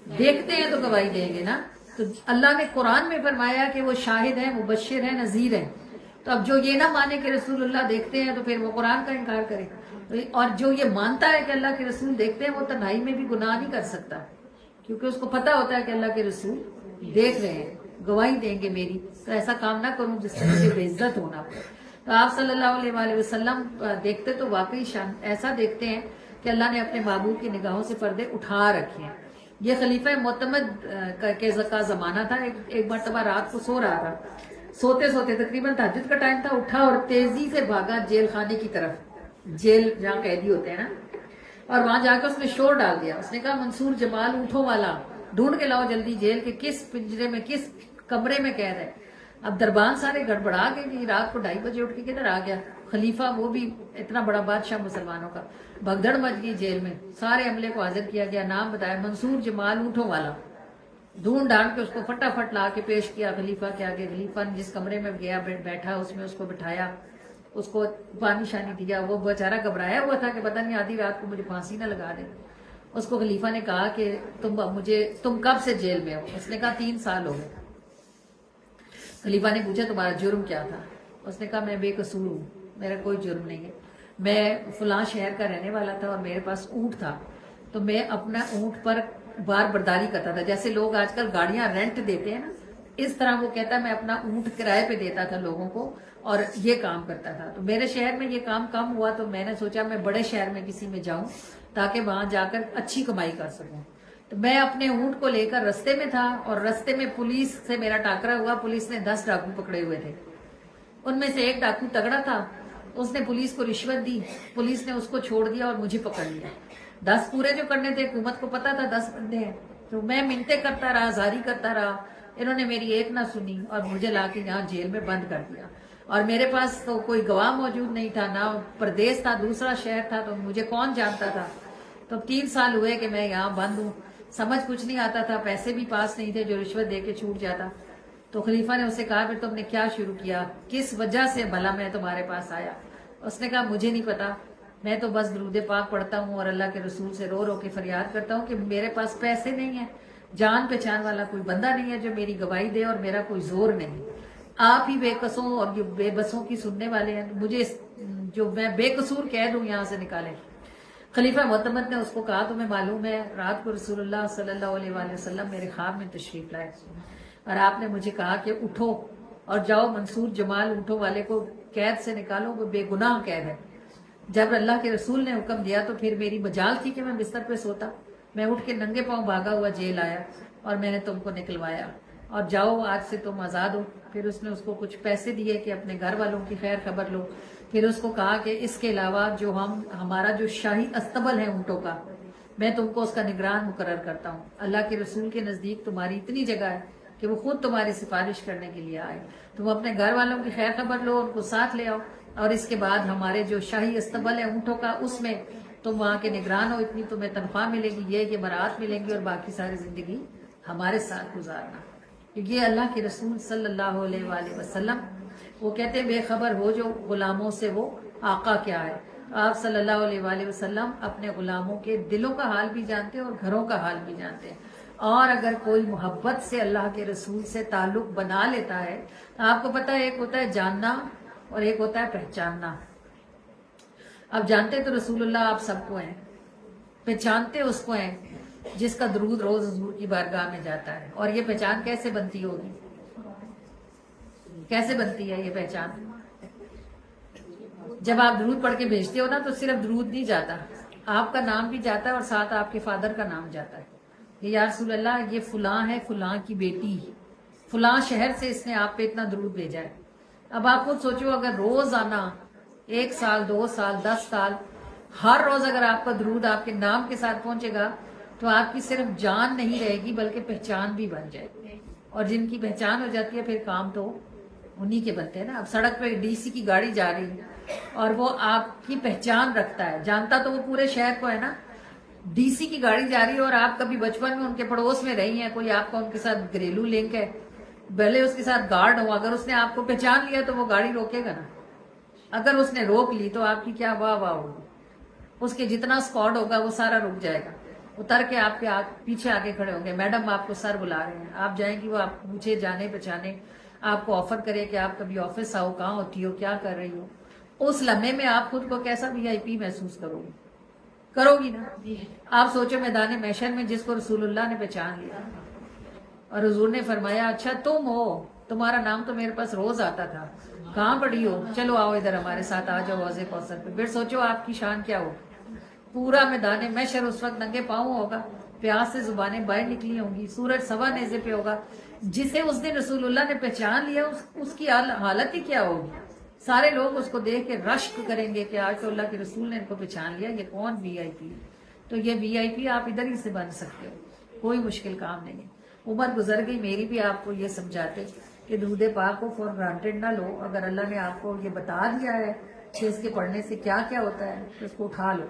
Speaker 1: دیکھتے ہیں تو گواہی دیں گے نا. تو اللہ نے قرآن میں فرمایا کہ وہ شاہد ہیں, مبشر ہیں, نذیر ہیں. تو اب جو یہ نہ مانے کہ رسول اللہ دیکھتے ہیں تو پھر وہ قرآن کا انکار کرے. اور جو یہ مانتا ہے کہ اللہ کے رسول دیکھتے ہیں وہ تنہائی میں بھی گناہ نہیں کر سکتا, کیونکہ اس کو پتا ہوتا ہے کہ اللہ کے رسول دیکھ رہے ہیں, گواہی دیں گے میری. تو ایسا کام نہ کروں جس سے مجھے بے عزت ہونا پڑے. تو آپ صلی اللہ علیہ وآلہ وسلم دیکھتے تو واقعی ایسا دیکھتے ہیں کہ اللہ نے اپنے محبوب کی نگاہوں سے پردے اٹھا رکھے ہیں. یہ خلیفہ معتمد کا زمانہ تھا. ایک مرتبہ رات کو سو رہا تھا, سوتے سوتے تقریباً تہجد کا ٹائم تھا, اٹھا اور تیزی سے بھاگا جیل خانے کی طرف, جیل جہاں قیدی ہوتے ہیں نا, اور وہاں جا کے اس نے شور ڈال دیا. اس نے کہا منصور جمال اونٹوں والا ڈھونڈ کے لاؤ جلدی جیل کے کس پنجرے میں کس کمرے میں قید ہے. اب دربان سارے گڑبڑا کے کہ رات کو 2:30 بجے اٹھ کے کدھر آ گیا خلیفہ, وہ بھی اتنا بڑا بادشاہ مسلمانوں کا. بھگدڑ مچ گئی جیل میں, سارے عملے کو حاضر کیا گیا, نام بتایا منصور جمال اونٹوں والا. ڈھونڈ ڈھانڈ کے اس کو فٹافٹ لا کے پیش کیا خلیفہ کے آگے. خلیفہ نے جس کمرے میں گیا بیٹھا اس میں اس کو بٹھایا, اس کو پانی شانی دیا. وہ بیچارہ گھبرایا ہوا تھا کہ پتہ نہیں آدھی رات کو مجھے پھانسی نہ لگا دے. اس کو خلیفہ نے کہا کہ تم کب سے جیل میں ہو؟ اس نے کہا 3 سال ہو گئے. خلیفہ نے پوچھا تمہارا جرم کیا تھا؟ اس نے کہا میں بے قصور ہوں, میرا کوئی جرم نہیں ہے. میں فلاں شہر کا رہنے والا تھا اور میرے پاس اونٹ تھا, تو میں اپنا اونٹ پر بار برداری کرتا تھا. جیسے لوگ آج کل گاڑیاں رینٹ دیتے ہیں نا, اس طرح وہ کہتا ہے میں اپنا اونٹ کرائے پہ دیتا تھا لوگوں کو اور یہ کام کرتا تھا. تو میرے شہر میں یہ کام کم ہوا تو میں نے سوچا میں بڑے شہر میں کسی میں جاؤں تاکہ وہاں جا کر اچھی کمائی کر سکوں. تو میں اپنے اونٹ کو لے کر رستے میں تھا اور رستے میں پولیس سے میرا ٹاکرا ہوا. پولیس نے 10 ڈاکو پکڑے ہوئے تھے. ان میں سے ایک ڈاکو تگڑا تھا, اس نے پولیس کو رشوت دی, پولیس نے اس کو چھوڑ دیا اور مجھے پکڑ لیا. 10 پورے جو کرنے تھے, حکومت کو پتا تھا 10 بندے ہیں. تو میں منتیں کرتا رہا, زاری کرتا رہا, انہوں نے میری ایک نہ سنی اور مجھے لا کے یہاں جیل میں بند کر دیا. اور میرے پاس تو کوئی گواہ موجود نہیں تھا، نہ پردیس تھا، دوسرا شہر تھا، تو مجھے کون جانتا تھا. تو 3 سال ہوئے کہ میں یہاں بند ہوں. سمجھ کچھ نہیں آتا تھا، پیسے بھی پاس نہیں تھے جو رشوت دے کے چھوٹ جاتا. تو خلیفہ نے اسے کہا پھر تم نے کیا شروع کیا، کس وجہ سے بھلا میں تمہارے پاس آیا؟ اس نے کہا مجھے نہیں پتا، میں تو بس درود پاک پڑھتا ہوں اور اللہ کے رسول سے رو رو کے فریاد کرتا ہوں کہ میرے پاس پیسے نہیں ہیں، جان پہچان والا کوئی بندہ نہیں ہے جو میری گواہی دے، اور میرا کوئی زور نہیں. آپ ہی بے قصوں اور جو بے بسوں کی سننے والے ہیں، مجھے جو میں بے قصور کہہ دوں یہاں سے نکالیں. خلیفہ معتمد نے اس کو کہا تمہیں معلوم ہے رات کو رسول اللہ صلی اللہ علیہ وآلہ وسلم میرے خواب میں تشریف لائے اور آپ نے مجھے کہا کہ اٹھو اور جاؤ منصور جمال اونٹوں والے کو قید سے نکالو، وہ بے گناہ قید ہے. جب اللہ کے رسول نے حکم دیا تو پھر میری مجال تھی کہ میں بستر پہ سوتا. میں اٹھ کے ننگے پاؤں بھاگا ہوا جیل آیا اور میں نے تم کو نکلوایا اور جاؤ آج سے تم آزاد ہو. پھر اس نے اس کو کچھ پیسے دیے کہ اپنے گھر والوں کی خیر خبر لو. پھر اس کو کہا کہ اس کے علاوہ جو ہمارا جو شاہی استبل ہے اونٹوں کا، میں تم کو اس کا نگران مقرر کرتا ہوں. اللہ کے رسول کے نزدیک تمہاری اتنی جگہ ہے کہ وہ خود تمہاری سفارش کرنے کے لیے آئے. تم اپنے گھر والوں کی خیر خبر لو، ان کو ساتھ لے آؤ، اور اس کے بعد ہمارے جو شاہی استبل ہے اونٹوں کا اس میں تم وہاں کے نگران ہو. اتنی تمہیں تنخواہ ملے گی، یہ برات ملیں گی، اور باقی ساری زندگی ہمارے ساتھ گزارنا. کیونکہ یہ اللہ کے رسول صلی اللہ علیہ وآلہ وسلم وہ کہتے بے خبر ہو جو غلاموں سے وہ آقا کیا ہے. آپ صلی اللہ علیہ وآلہ وسلم اپنے غلاموں کے دلوں کا حال بھی جانتے ہیں اور گھروں کا حال بھی جانتے ہیں. اور اگر کوئی محبت سے اللہ کے رسول سے تعلق بنا لیتا ہے تو آپ کو پتہ ہے ایک ہوتا ہے جاننا اور ایک ہوتا ہے پہچاننا. اب جانتے تو رسول اللہ آپ سب کو ہیں، پہچانتے اس کو ہیں جس کا درود روز حضور کی بارگاہ میں جاتا ہے. اور یہ پہچان کیسے بنتی ہوگی، کیسے بنتی ہے یہ پہچان؟ جب آپ درود پڑھ کے بھیجتے ہو نا تو صرف درود نہیں جاتا، آپ کا نام بھی جاتا ہے اور ساتھ آپ کے فادر کا نام جاتا ہے کہ یا رسول اللہ یہ فلاں ہے، فلاں کی بیٹی، فلاں شہر سے اس نے آپ پہ اتنا درود بھیجا ہے. اب آپ خود سوچو اگر روز آنا 1 سال 2 سال 10 سال ہر روز اگر آپ کا درود آپ کے نام کے ساتھ پہنچے گا تو آپ کی صرف جان نہیں رہے گی بلکہ پہچان بھی بن جائے گی. اور جن کی پہچان ہو جاتی ہے پھر کام تو انہی کے بنتے ہیں نا. اب سڑک پہ ڈی سی کی گاڑی جا رہی ہے اور وہ آپ کی پہچان رکھتا ہے، جانتا تو وہ پورے شہر کو ہے نا. ڈی سی کی گاڑی جا رہی ہے اور آپ کبھی بچپن میں ان کے پڑوس میں رہی ہیں، کوئی آپ کا ان کے ساتھ گھریلو لنک ہے، بھلے اس کے ساتھ گارڈ ہو، اگر اس نے آپ کو پہچان لیا تو وہ گاڑی روکے گا نا. اگر اس نے روک لی تو آپ کی کیا واہ واہ ہوگی، اس کے جتنا اسکواڈ ہوگا وہ سارا رک جائے گا، اتر کے آپ کے پیچھے آگے کھڑے ہوں گے. میڈم آپ کو سر بلا رہے ہیں، آپ جائیں گی، وہ آپ پوچھے جانے پہچانے آپ کو آفر کرے کہ آپ کبھی آفس آؤ، کہاں ہوتی ہو، کیا کر رہی ہو. اس لمحے میں آپ خود کو کیسا وی آئی پی محسوس کرو گی نا. آپ سوچو میدان محشر میں جس کو رسول اللہ نے پہچان لیا اور حضور نے فرمایا اچھا تم ہو، تمہارا نام تو میرے پاس روز آتا تھا، کہاں پڑی ہو، چلو آؤ ادھر ہمارے ساتھ آ جاؤ حوض کوثر پہ. پھر سوچو آپ کی شان کیا ہوگی. پورا میدان محشر اس وقت ننگے پاؤں ہوگا، پیاس سے زبانیں باہر نکلی ہوں گی، سورج سوا نیزے پہ ہوگا. جسے اس دن رسول اللہ نے پہچان لیا اس کی حالت ہی کیا ہوگی. سارے لوگ اس کو دیکھ کے رشک کریں گے کہ آج تو اللہ کے رسول نے ان کو پہچان لیا، یہ کون وی آئی پی. تو یہ وی آئی پی آپ ادھر ہی سے بن سکتے ہو، کوئی مشکل کام نہیں ہے. عمر گزر گئی میری بھی آپ کو یہ سمجھاتے کہ درود پاک کو فور گرانٹیڈ نہ لو. اگر اللہ نے آپ کو یہ بتا دیا ہے کہ اس کے پڑھنے سے کیا کیا ہوتا ہے تو اس کو اٹھا لو.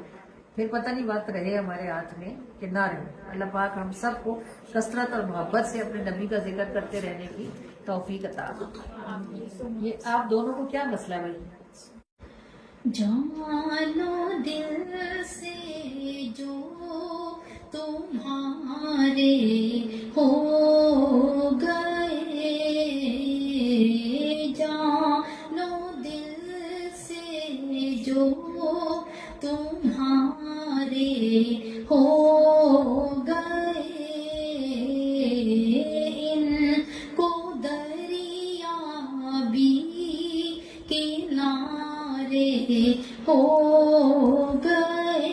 Speaker 1: پھر پتہ نہیں وقت رہے ہمارے ہاتھ میں کہ نہ رہے. اللہ پاک ہم سب کو کثرت اور محبت سے اپنے نبی کا ذکر کرتے رہنے کی توفیق عطا فرمائے. یہ آپ دونوں کو کیا مسئلہ ہے بھائی؟
Speaker 2: جانو دل سے جو تمہارے ہو گئے، جانو دل سے جو تمہارے ہو گئے، ان کو دریا بھی کنارے ہو گئے،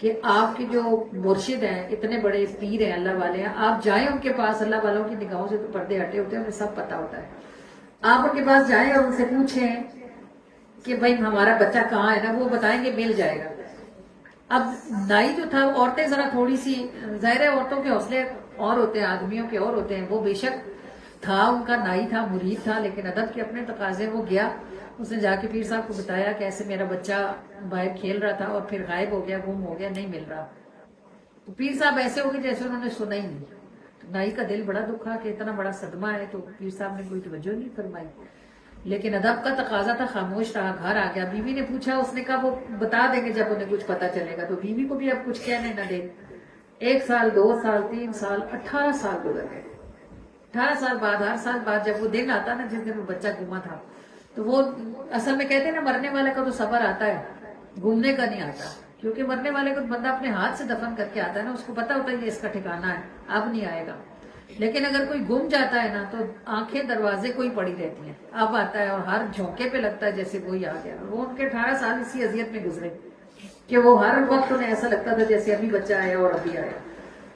Speaker 1: کہ آپ کے جو مرشد ہیں، اتنے بڑے پیر ہیں، اللہ والے ہیں، آپ جائیں ان کے پاس، اللہ والوں کی نگاہوں سے تو پردے ہٹے ہوتے ہیں، انہیں سب پتہ ہوتا ہے. آپ ان کے پاس جائیں اور ان سے پوچھیں کہ بھائی ہمارا بچہ کہاں ہے نا، وہ بتائیں گے مل جائے گا. اب نائی جو تھا، عورتیں ذرا تھوڑی سی، ظاہر ہے عورتوں کے حوصلے اور ہوتے ہیں، آدمیوں کے اور ہوتے ہیں. وہ بے شک تھا، ان کا نائی تھا، مرید تھا، لیکن ادب کے اپنے تقاضے. وہ گیا، اس نے جا کے پیر صاحب کو بتایا کہ ایسے میرا بچہ باہر کھیل رہا تھا اور پھر غائب ہو گیا، گم ہو گیا، نہیں مل رہا. تو پیر صاحب ایسے ہو گئے جیسے انہوں نے سنا ہی نہیں. تو نائی کا دل بڑا دکھا کہ اتنا بڑا صدمہ ہے. تو پیر صاحب نے کوئی توجہ نہیں فرمائی، لیکن ادب کا تقاضا تھا، خاموش رہا. گھر آ گیا، بیوی نے پوچھا، اس نے کہا وہ بتا دیں گے جب انہیں کچھ پتا چلے گا. تو بیوی کو بھی اب کچھ کہنے نہ دے. 1 سال 2 سال 3 سال 18 سال گزر گئے. 18 سال بعد، ہر سال بعد جب وہ دن آتا نا جس دن وہ بچہ گما تھا، تو وہ اصل میں کہتے ہیں نا، مرنے والے کا تو صبر آتا ہے، گھومنے کا نہیں آتا. کیونکہ مرنے والے کو بندہ اپنے ہاتھ سے دفن کر کے آتا ہے نا، اس کو پتا ہوتا ہے یہ اس کا ٹھکانہ ہے، اب نہیں آئے گا. لیکن اگر کوئی گم جاتا ہے نا تو آنکھیں دروازے کو ہی پڑی رہتی ہیں، اب آتا ہے اور ہر جھونکے پہ لگتا ہے جیسے وہی آ گیا. وہ ان کے 18 سال اسی اذیت میں گزرے کہ وہ ہر وقت انہیں ایسا لگتا تھا جیسے ابھی بچہ آیا اور ابھی آیا.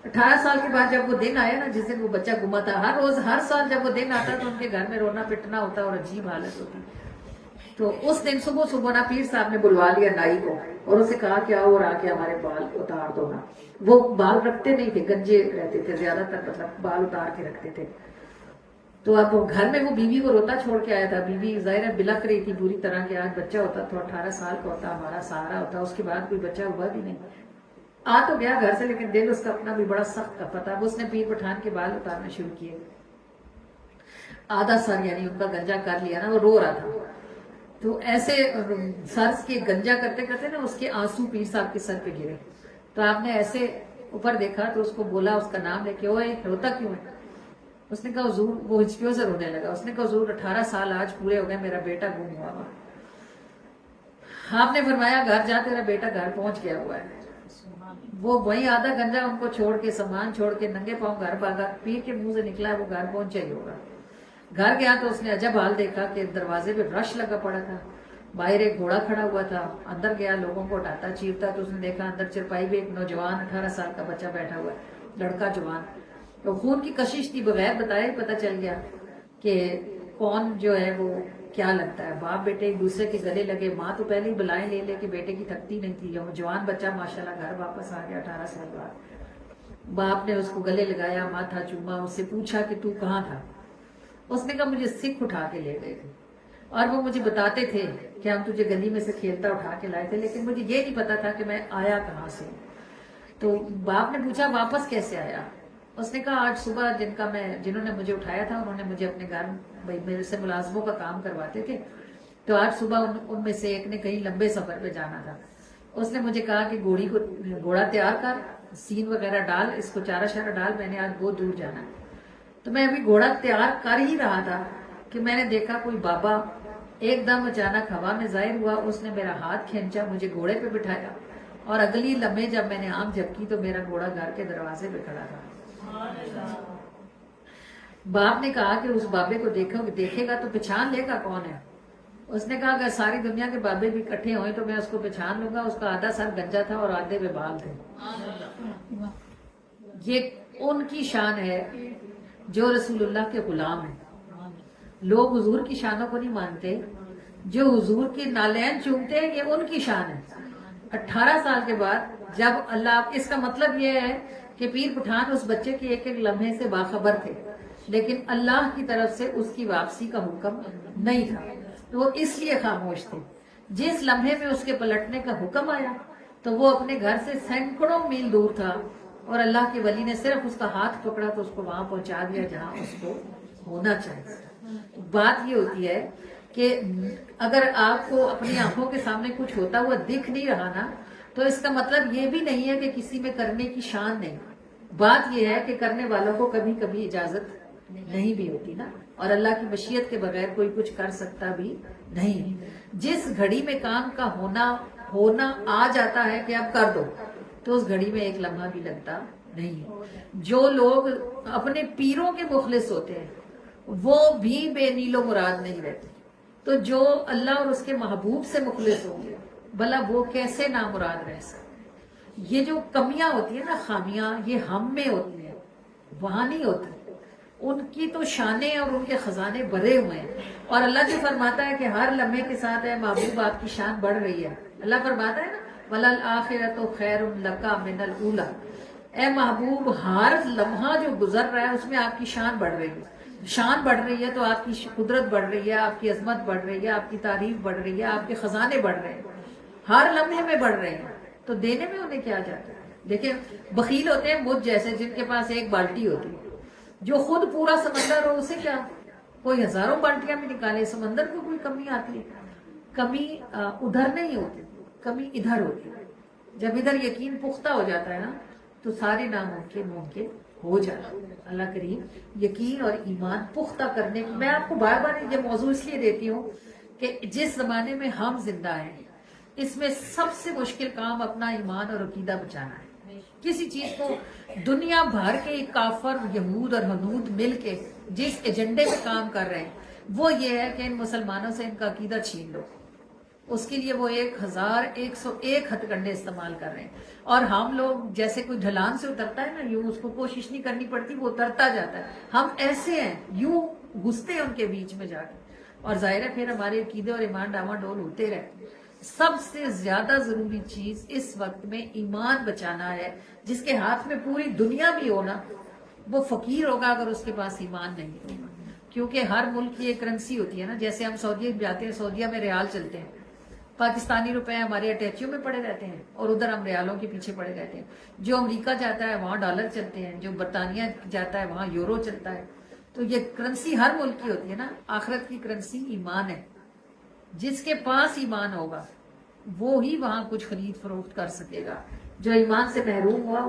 Speaker 1: 18 سال کے بعد جب وہ دن آیا نا جس دن وہ بچہ گما تھا، ہر روز ہر سال جب وہ دن آتا تو ان کے گھر میں رونا پٹنا ہوتا اور عجیب حالت ہوتی. تو اس دن صبح صبح نا پیر صاحب نے بلوا لیا نائی کو اور اسے کہا کہ آؤ اور آ کے ہمارے بال اتار دو نا. وہ بال رکھتے نہیں تھے، گنجے رہتے تھے زیادہ تر، مطلب بال اتار کے رکھتے تھے. تو اب گھر میں وہ بیوی کو روتا چھوڑ کے آیا تھا. بیوی ظاہر ہے بلک رہی تھی بری طرح کہ آج بچہ ہوتا تو 18 سال کا ہوتا، ہمارا سہارا ہوتا. اس کے بعد کوئی بچہ ہوا بھی نہیں. آ تو گیا گھر سے، لیکن دل اس کا اپنا بھی بڑا سخت کپا تھا. اس نے پیر پٹھان کے بال اتارنا شروع کیے. آدھا سر یعنی ان کا گنجا کر لیا نا، وہ رو رہا تھا. تو ایسے سر کے گنجا کرتے کرتے نا اس کے آنسو پیر صاحب کے سر پہ گرے. تو آپ نے ایسے اوپر دیکھا تو اس کو بولا، اس کا نام لے کے، اوئے روتا کیوں ہے؟ اس نے کہا حضور، وہ ہچکیوں سے رونے لگا. اس نے کہا حضور 18 سال آج پورے ہو گئے، میرا بیٹا گم ہوا ہوا. آپ نے فرمایا گھر جا، تیرا بیٹا گھر پہنچ گیا ہوا ہے. وہ وہیں آدھا گنجا ان کو چھوڑ کے، سامان چھوڑ کے ننگے پاؤں گھر بھاگا. پیر کے منہ سے نکلا وہ گھر پہنچا ہی ہوگا. گھر گیا تو اس نے عجب حال دیکھا کہ دروازے پہ رش لگا پڑا تھا. باہر ایک گھوڑا کھڑا ہوا تھا. اندر گیا، لوگوں کو ہٹاتا چیرتا تو اس نے دیکھا اندر چرپائی پہ ایک نوجوان 18 سال کا بچہ بیٹھا ہوا ہے، لڑکا جوان. تو خون کی کشش تھی، بغیر بتائے پتہ چل گیا کہ کون جو ہے وہ کیا لگتا ہے. باپ بیٹے ایک دوسرے کے گلے لگے. ماں تو پہلے ہی بلائیں لے لے کے بیٹے کی تھکتی نہیں تھی. جوان بچہ ماشاءاللہ گھر واپس آ گیا 18 سال بعد. باپ نے اس کو گلے لگایا، ماتھا چوما، اس سے پوچھا کہ تو کہاں تھا؟ اس نے کہا مجھے سکھ اٹھا کے لے گئے تھے اور وہ مجھے بتاتے تھے کہ ہم تجھے گلی میں سے کھیلتا اٹھا کے لائے تھے، لیکن مجھے یہ نہیں پتا تھا کہ میں آیا کہاں سے. تو باپ نے پوچھا واپس کیسے آیا؟ اس نے کہا آج صبح جنہوں نے مجھے اٹھایا تھا انہوں نے مجھے اپنے گھر، میرے سے ملازموں کا کام کرواتے تھے، تو آج صبح ان میں سے ایک نے کہیں لمبے سفر پہ جانا تھا. اس نے مجھے کہا کہ گھوڑا تیار کر، سین وغیرہ ڈال، اس کو چارہ شارہ ڈال، میں نے آج بہت دور جانا ہے. تو میں ابھی گھوڑا تیار کر ہی رہا تھا کہ میں نے دیکھا کوئی بابا ایک دم اچانک ہوا میں ظاہر ہوا. اس نے میرا ہاتھ کھینچا، مجھے گھوڑے پہ بٹھایا اور اگلی لمحے جب میں نے آنکھ جھپکی تو میرا گھوڑا گھر کے دروازے پہ کھڑا تھا. باپ نے کہا کہ اس بابے کو دیکھے گا تو پہچان لے گا کون ہے. اس نے کہا اگر ساری دنیا کے بابے بھی اکٹھے ہوئے تو میں اس کو پہچان لوں گا. اس کا آدھا سر گنجا تھا اور آدھے پہ بال تھے. یہ ان کی شان ہے جو رسول اللہ کے غلام ہیں. لوگ حضور کی شانوں کو نہیں مانتے، جو حضور کے نالین چومتے ہیں یہ ان کی شان ہے. 18 سال کے بعد جب اللہ، اس کا مطلب یہ ہے کہ پیر پٹھان اس بچے کے ایک ایک لمحے سے باخبر تھے، لیکن اللہ کی طرف سے اس کی واپسی کا حکم نہیں تھا، تو وہ اس لیے خاموش تھے. جس لمحے میں اس کے پلٹنے کا حکم آیا تو وہ اپنے گھر سے سینکڑوں میل دور تھا اور اللہ کے ولی نے صرف اس کا ہاتھ پکڑا تو اس کو وہاں پہنچا دیا جہاں اس کو ہونا چاہیے. بات یہ ہوتی ہے کہ اگر آپ کو اپنی آنکھوں کے سامنے کچھ ہوتا ہوا دکھ نہیں رہا نا، تو اس کا مطلب یہ بھی نہیں ہے کہ کسی میں کرنے کی شان نہیں. بات یہ ہے کہ کرنے والوں کو کبھی کبھی اجازت نہیں بھی ہوتی نا، اور اللہ کی مشیت کے بغیر کوئی کچھ کر سکتا بھی نہیں. جس گھڑی میں کام کا ہونا آ جاتا ہے کہ اب کر دو، تو اس گھڑی میں ایک لمحہ بھی لگتا نہیں. جو لوگ اپنے پیروں کے مخلص ہوتے ہیں وہ بھی بے نیل و مراد نہیں رہتے، تو جو اللہ اور اس کے محبوب سے مخلص ہوں گے بھلا وہ کیسے نامراد رہ سکتے. یہ جو کمیاں ہوتی ہیں نا، خامیاں، یہ ہم میں ہوتی ہیں، وہاں نہیں ہوتی. ان کی تو شانیں اور ان کے خزانے بھرے ہوئے ہیں. اور اللہ جو فرماتا ہے کہ ہر لمحے کے ساتھ ہے محبوب آپ کی شان بڑھ رہی ہے. اللہ فرماتا ہے نا وَلَلْآخِرَةُ خَيْرٌ لَكَ مِنَ الْأُولَىٰ، اے محبوب ہر لمحہ جو گزر رہا ہے اس میں آپ کی شان بڑھ رہی ہے. شان بڑھ رہی ہے تو آپ کی قدرت بڑھ رہی ہے، آپ کی عظمت بڑھ رہی ہے، آپ کی تعریف بڑھ رہی ہے، آپ کے خزانے بڑھ رہے ہیں، ہر لمحے میں بڑھ رہے ہیں. تو دینے میں انہیں کیا جاتا ہے. دیکھیں بخیل ہوتے ہیں مجھ جیسے جن کے پاس ایک بالٹی ہوتی ہے، جو خود پورا سمندر ہو اسے کیا، کوئی ہزاروں بالٹیاں بھی نکالے سمندر کو کوئی کمی آتی ہے. کمی ادھر نہیں ہوتی، کمی ادھر ہوتی ہے. جب ادھر یقین پختہ ہو جاتا ہے نا تو سارے ناممکن ممکن ہو جاتا ہے. اللہ کریم یقین اور ایمان پختہ کرنے کی، میں آپ کو بار بار یہ موضوع اس لیے دیتی ہوں کہ جس زمانے میں ہم زندہ ہیں اس میں سب سے مشکل کام اپنا ایمان اور عقیدہ بچانا ہے. کسی چیز کو دنیا بھر کے کافر یہود اور ہنود مل کے جس ایجنڈے پہ کام کر رہے ہیں وہ یہ ہے کہ ان مسلمانوں سے ان کا عقیدہ چھین لو. اس کے لیے وہ 1101 ہتھ کنڈے استعمال کر رہے ہیں. اور ہم لوگ جیسے کوئی ڈھلان سے اترتا ہے نا، یوں اس کو کوشش نہیں کرنی پڑتی، وہ اترتا جاتا ہے. ہم ایسے ہیں، یوں گھستے ہیں ان کے بیچ میں جا کے، اور ظاہر ہے پھر ہمارے عقیدے اور ایمان ڈاما ڈول ہوتے رہتے ہیں. سب سے زیادہ ضروری چیز اس وقت میں ایمان بچانا ہے. جس کے ہاتھ میں پوری دنیا بھی ہو نا وہ فقیر ہوگا اگر اس کے پاس ایمان نہیں ہوگا. کیونکہ ہر ملک کی ایک کرنسی ہوتی ہے نا. جیسے ہم سعودیہ جاتے ہیں، سعودیہ میں ریال چلتے ہیں، پاکستانی روپے ہمارے اٹیچیوں میں پڑے رہتے ہیں اور ادھر ہم ریالوں کے پیچھے پڑے رہتے ہیں. جو امریکہ جاتا ہے وہاں ڈالر چلتے ہیں، جو برطانیہ جاتا ہے وہاں یورو چلتا ہے. تو یہ کرنسی ہر ملک کی ہوتی ہے نا. آخرت کی کرنسی ایمان ہے. جس کے پاس ایمان ہوگا وہ ہی وہاں کچھ خرید فروخت کر سکے گا. جو ایمان سے محروم ہوا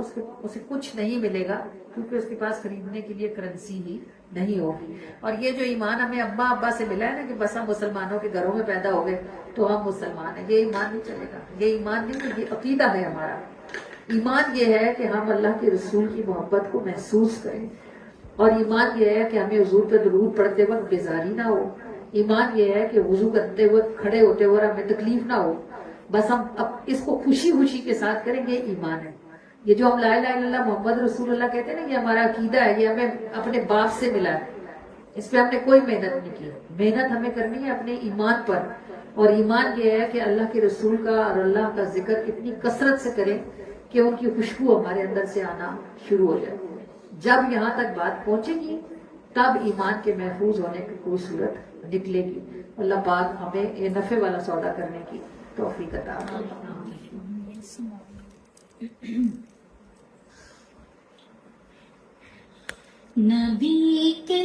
Speaker 1: اسے کچھ نہیں ملے گا، کیونکہ اس کے پاس خریدنے کے لیے کرنسی ہی نہیں ہوگی. اور یہ جو ایمان ہمیں اماں ابا سے ملا ہے نا کہ بس ہم مسلمانوں کے گھروں میں پیدا ہو گئے تو ہم مسلمان ہیں، یہ ایمان نہیں چلے گا. یہ ایمان نہیں، یہ عقیدہ ہے ہمارا. ایمان یہ ہے کہ ہم اللہ کے رسول کی محبت کو محسوس کریں، اور ایمان یہ ہے کہ ہمیں حضور پہ درود پڑھتے وقت بیزاری نہ ہو. ایمان یہ ہے کہ وضو کرتے وقت کھڑے ہوتے ہوئے ہمیں تکلیف نہ ہو، بس ہم اب اس کو خوشی خوشی کے ساتھ کریں. یہ ایمان ہے. یہ جو ہم لا الہ الا اللہ محمد رسول اللہ کہتے ہیں نا، یہ ہمارا عقیدہ ہے. یہ ہمیں اپنے باپ سے ملا ہے. اس پہ ہم نے کوئی محنت نہیں کی. محنت ہمیں کرنی ہے اپنے ایمان پر. اور ایمان یہ ہے کہ اللہ کے رسول کا اور اللہ کا ذکر اتنی کثرت سے کریں کہ ان کی خوشبو ہمارے اندر سے آنا شروع ہو جائے. جب یہاں تک بات پہنچے گی تب ایمان کے محفوظ ہونے کی کوئی صورت نکلے گی. اللہ پاک ہمیں یہ نفع والا سودا کرنے کی توفیق عطا فرمائے.
Speaker 2: نبی کے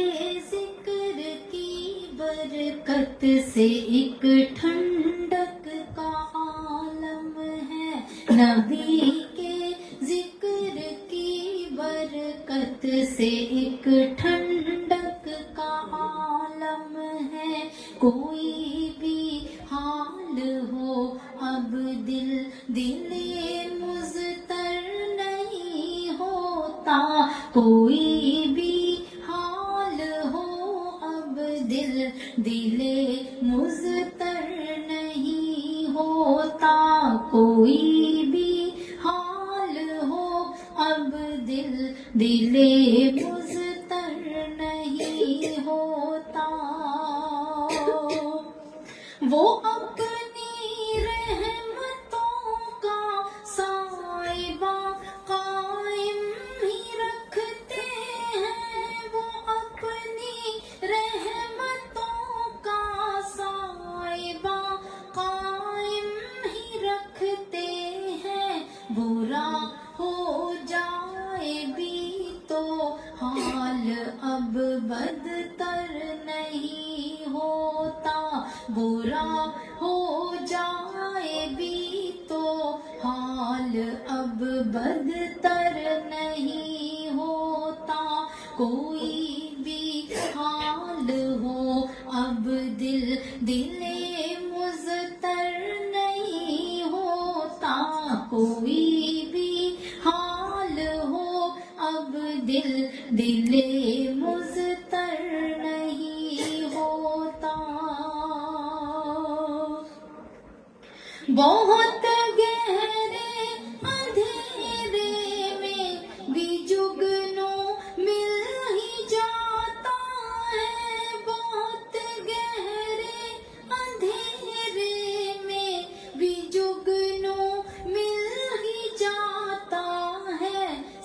Speaker 2: ذکر کی برکت سے ایک ٹھنڈک کا عالم ہے. نبی کے ذکر کی برکت سے ایک ٹھنڈک کا عالم ہے. کوئی بھی حال ہو اب دل مضطر نہیں ہوتا. کوئی بھی حال ہو اب دل مضطر نہیں ہوتا. کوئی بھی حال ہو اب دل مضطر نہیں ہوتا. وہ اپنی رحمتوں کا سائبہ قائم ہی رکھتے ہیں. وہ اپنی رحمتوں کا سائبہ قائم ہی رکھتے ہیں. برا ہو جائے بھی تو حال اب بدتر نہیں ہوتا. برا ہو جائے بھی تو حال اب بدتر نہیں ہوتا. کوئی بھی حال ہو اب دل مضطر نہیں ہوتا. کوئی بھی حال ہو اب دل مضطر نہیں ہوتا. بہت گہرے اندھیرے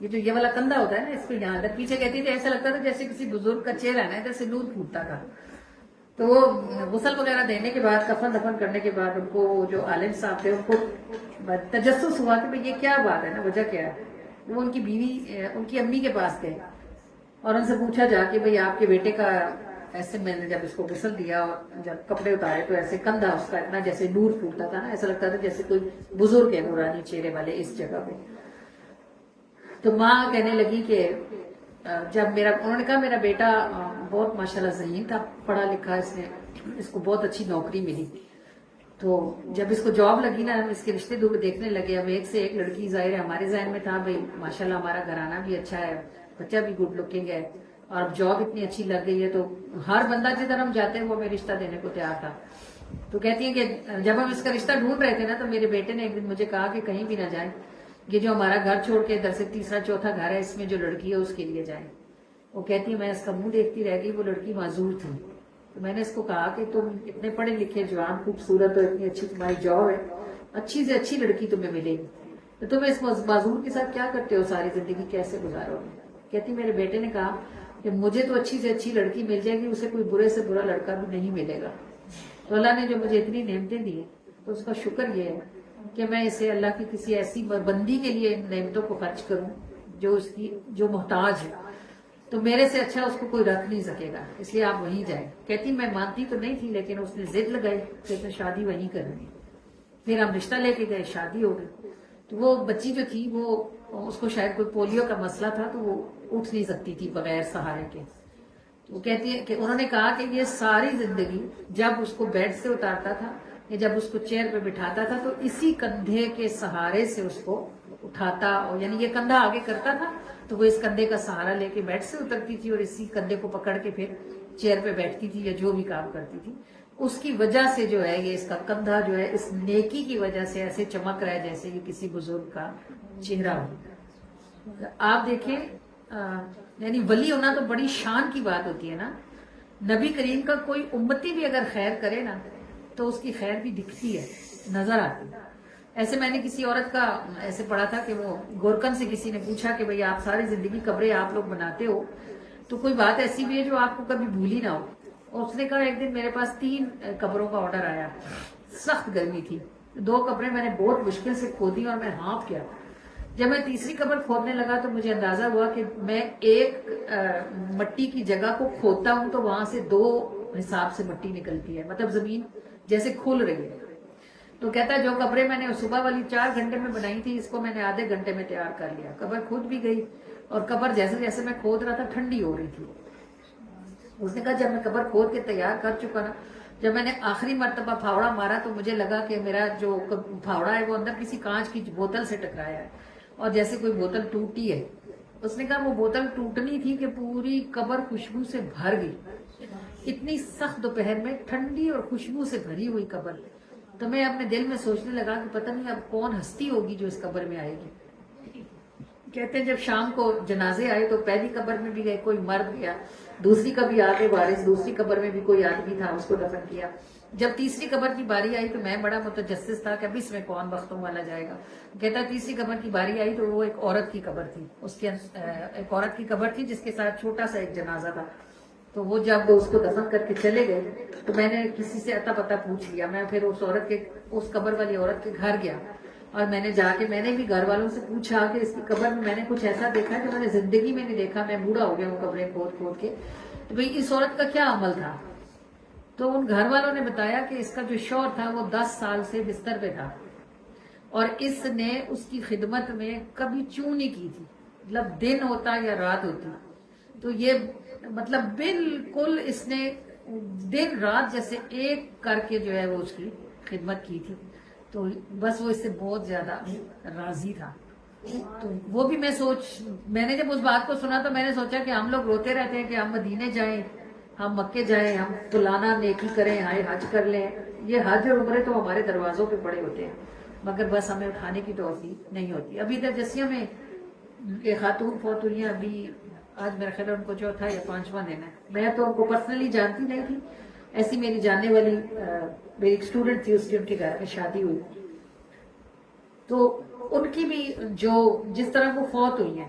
Speaker 1: یہ جو یہ والا کندھا ہوتا ہے نا اس پہ یہاں اندر پیچھے کہتی تھی ایسا لگتا تھا جیسے کسی بزرگ کا چہرہ ہے نا ادھر سے نور پھوٹتا تھا. تو وہ غسل وغیرہ دینے کے بعد کفن دفن کرنے کے بعد ان کو جو عالم صاحب تھے ان کو تجسس ہوا کہ بھئی یہ کیا بات ہے نا, وجہ کیا ہے. وہ ان کی بیوی ان کی امی کے پاس گئے اور ان سے پوچھا جا کہ بھئی آپ کے بیٹے کا ایسے میں نے جب اس کو غسل دیا اور جب کپڑے اتارے تو ایسے کندھا اس کا اتنا جیسے نور پھوٹتا تھا نا, ایسا لگتا تھا جیسے کوئی بزرگ ہے نورانی چہرے والے اس جگہ پہ. تو ماں کہنے لگی کہ جب انہوں نے کہا میرا بیٹا بہت ماشاءاللہ ذہین تھا, پڑھا لکھا, اس کو بہت اچھی نوکری ملی. تو جب اس کو جاب لگی نا, اس کے رشتے دیکھنے لگے. اب ایک سے ایک لڑکی ظاہر ہے ہمارے ذہن میں تھا بھائی ماشاءاللہ ہمارا گھرانہ بھی اچھا ہے, بچہ بھی گڈ لکنگ ہے, اور اب جاب اتنی اچھی لگ گئی ہے تو ہر بندہ جدھر ہم جاتے ہیں وہ ہمیں رشتہ دینے کو تیار تھا. تو کہتی ہیں کہ جب ہم اس کا رشتہ ڈھونڈ رہے تھے نا تو میرے بیٹے نے ایک دن مجھے کہا کہ کہیں بھی نہ جائیں, یہ جو ہمارا گھر چھوڑ کے ادھر سے تیسرا چوتھا گھر ہے اس میں جو لڑکی ہے اس کے لیے جائیں. وہ کہتی ہے میں اس کا منہ دیکھتی رہ گئی, وہ لڑکی معذور تھی. تو میں نے اس کو کہا کہ تم اتنے پڑھے لکھے جوان خوبصورت اور اتنی اچھی تمہاری جاب ہے, اچھی سے اچھی لڑکی تمہیں ملے گی, تو تم اس معذور کے ساتھ کیا کرتے ہو, ساری زندگی کیسے گزارو گے. کہتی میرے بیٹے نے کہا کہ مجھے تو اچھی سے اچھی لڑکی مل جائے گی, اسے کوئی برے سے برا لڑکا بھی نہیں ملے گا. تو اللہ نے جو مجھے اتنی نعمتیں دی ہیں تو اس کا شکر یہ ہے کہ میں اسے اللہ کی کسی ایسی بندی کے لیے ان نعمتوں کو خرچ کروں جو محتاج ہے. تو میرے سے اچھا اس کو کوئی رکھ نہیں سکے گا, اس لیے آپ وہیں جائیں. کہتی میں مانتی تو نہیں تھی لیکن اس نے ضد لگائی کہ میں شادی وہیں کروں گی. پھر ہم رشتہ لے کے گئے, شادی ہو گئی. تو وہ بچی جو تھی وہ اس کو شاید کوئی پولیو کا مسئلہ تھا تو وہ اٹھ نہیں سکتی تھی بغیر سہارے کے. تو وہ کہتی ہے کہ انہوں نے کہا کہ یہ ساری زندگی جب اس کو بیڈ سے اتارتا تھا یا جب اس کو چیئر پہ بٹھاتا تھا تو اسی کندھے کے سہارے سے اس کو اٹھاتا, اور یعنی یہ کندھا آگے کرتا تھا تو وہ اس کندھے کا سہارا لے کے بیڈ سے اترتی تھی اور اسی کندھے کو پکڑ کے پھر چیئر پہ بیٹھتی تھی یا جو بھی کام کرتی تھی. اس کی وجہ سے جو ہے یہ اس کا کندھا جو ہے اس نیکی کی وجہ سے ایسے چمک رہا ہے جیسے یہ کسی بزرگ کا چہرہ ہو. آپ دیکھیں یعنی ولی ہونا تو بڑی شان کی بات ہوتی ہے نا. نبی کریم کا کوئی امتی بھی اگر خیر کرے نا تو اس کی خیر بھی دکھتی ہے, نظر آتی ہے. ایسے میں نے کسی عورت کا ایسے پڑھا تھا کہ وہ گورکن سے کسی نے پوچھا کہ بھئی آپ ساری زندگی قبریں آپ لوگ بناتے ہو تو کوئی بات ایسی بھی ہے جو آپ کو کبھی بھولی نہ ہو. اور اس نے کہا ایک دن میرے پاس 3 قبروں کا آرڈر آیا, سخت گرمی تھی, 2 قبریں میں نے بہت مشکل سے کھودی اور میں ہانپ گیا. جب میں تیسری قبر کھودنے لگا تو مجھے اندازہ ہوا کہ میں ایک مٹی کی جگہ کو کھودتا ہوں تو وہاں سے 2 حساب سے مٹی نکلتی ہے, مطلب زمین جیسے کھل رہی ہے. تو کہتا ہے جو قبریں میں نے صبح والی 4 گھنٹے میں بنائی تھی اس کو میں نے آدھے گھنٹے میں تیار کر لیا. قبر کھود بھی گئی اور قبر جیسے جیسے میں کھود رہا تھا ٹھنڈی ہو رہی تھی. اس نے کہا جب میں قبر کھود کے تیار کر چکا نا, جب میں نے آخری مرتبہ پھاوڑا مارا تو مجھے لگا کہ میرا جو پھاوڑا ہے وہ اندر کسی کانچ کی بوتل سے ٹکرایا ہے اور جیسے کوئی بوتل ٹوٹی ہے. اس نے کہا وہ بوتل ٹوٹنی تھی کہ پوری قبر خوشبو سے بھر گئی. اتنی سخت دوپہر میں ٹھنڈی اور خوشبو سے بھری ہوئی قبر. تو میں اپنے دل میں سوچنے لگا کہ پتہ نہیں اب کون ہستی ہوگی جو اس قبر میں آئے گی. کہتے ہیں جب شام کو جنازے آئے تو پہلی قبر میں بھی گئے, کوئی مرد گیا, دوسری کا بھی آگے وارث, دوسری قبر میں بھی کوئی آدمی تھا, اس کو دفن کیا. جب تیسری قبر کی باری آئی تو میں بڑا متجسس تھا کہ اب اس میں کون وقتوں والا جائے گا. کہتا تیسری قبر کی باری آئی تو وہ ایک عورت کی قبر تھی, اس کے ایک عورت کی قبر تھی جس کے ساتھ چھوٹا سا ایک جنازہ تھا. تو وہ جب اس کو دفن کر کے چلے گئے تو میں نے کسی سے اتا پتا پوچھ لیا. میں پھر اس قبر والی عورت کے گھر گیا اور میں نے جا کے میں نے بھی گھر والوں سے پوچھا کہ اس کی قبر میں نے کچھ ایسا دیکھا کہ میں نے زندگی میں نہیں دیکھا, میں بوڑھا ہو گیا ہوں قبریں کھود کھود کے, تو بھئی اس عورت کا کیا عمل تھا. تو ان گھر والوں نے بتایا کہ اس کا جو شوہر تھا وہ 10 سال سے بستر پہ تھا اور اس نے اس کی خدمت میں کبھی چوں نہیں کی تھی, مطلب دن ہوتا یا رات ہوتی. تو یہ مطلب بالکل اس نے دن رات جیسے ایک کر کے جو ہے وہ اس کی خدمت کی تھی. تو بس وہ اس سے بہت زیادہ راضی تھا. تو وہ بھی میں نے جب اس بات کو سنا تو میں نے سوچا کہ ہم لوگ روتے رہتے ہیں کہ ہم مدینے جائیں, ہم مکے جائیں, ہم فلانا نیکی کریں, حج کر لیں. یہ حج اور عمرے تو ہمارے دروازوں پہ پڑے ہوتے ہیں مگر بس ہمیں اٹھانے کی توفیق نہیں ہوتی. ابھی ادھر جسیہ میں ایک خاتون فوت ہوئی ہیں, ابھی آج میرا خیال ان کو 4تھا یا 5واں دن ہے. میں تو ان کو پرسنلی جانتی نہیں تھی, ایسی میری جاننے والی میری ایک اسٹوڈنٹ تھی, اس کی ان کے گھر میں شادی ہوئی. تو ان کی بھی جس طرح وہ فوت ہوئی ہیں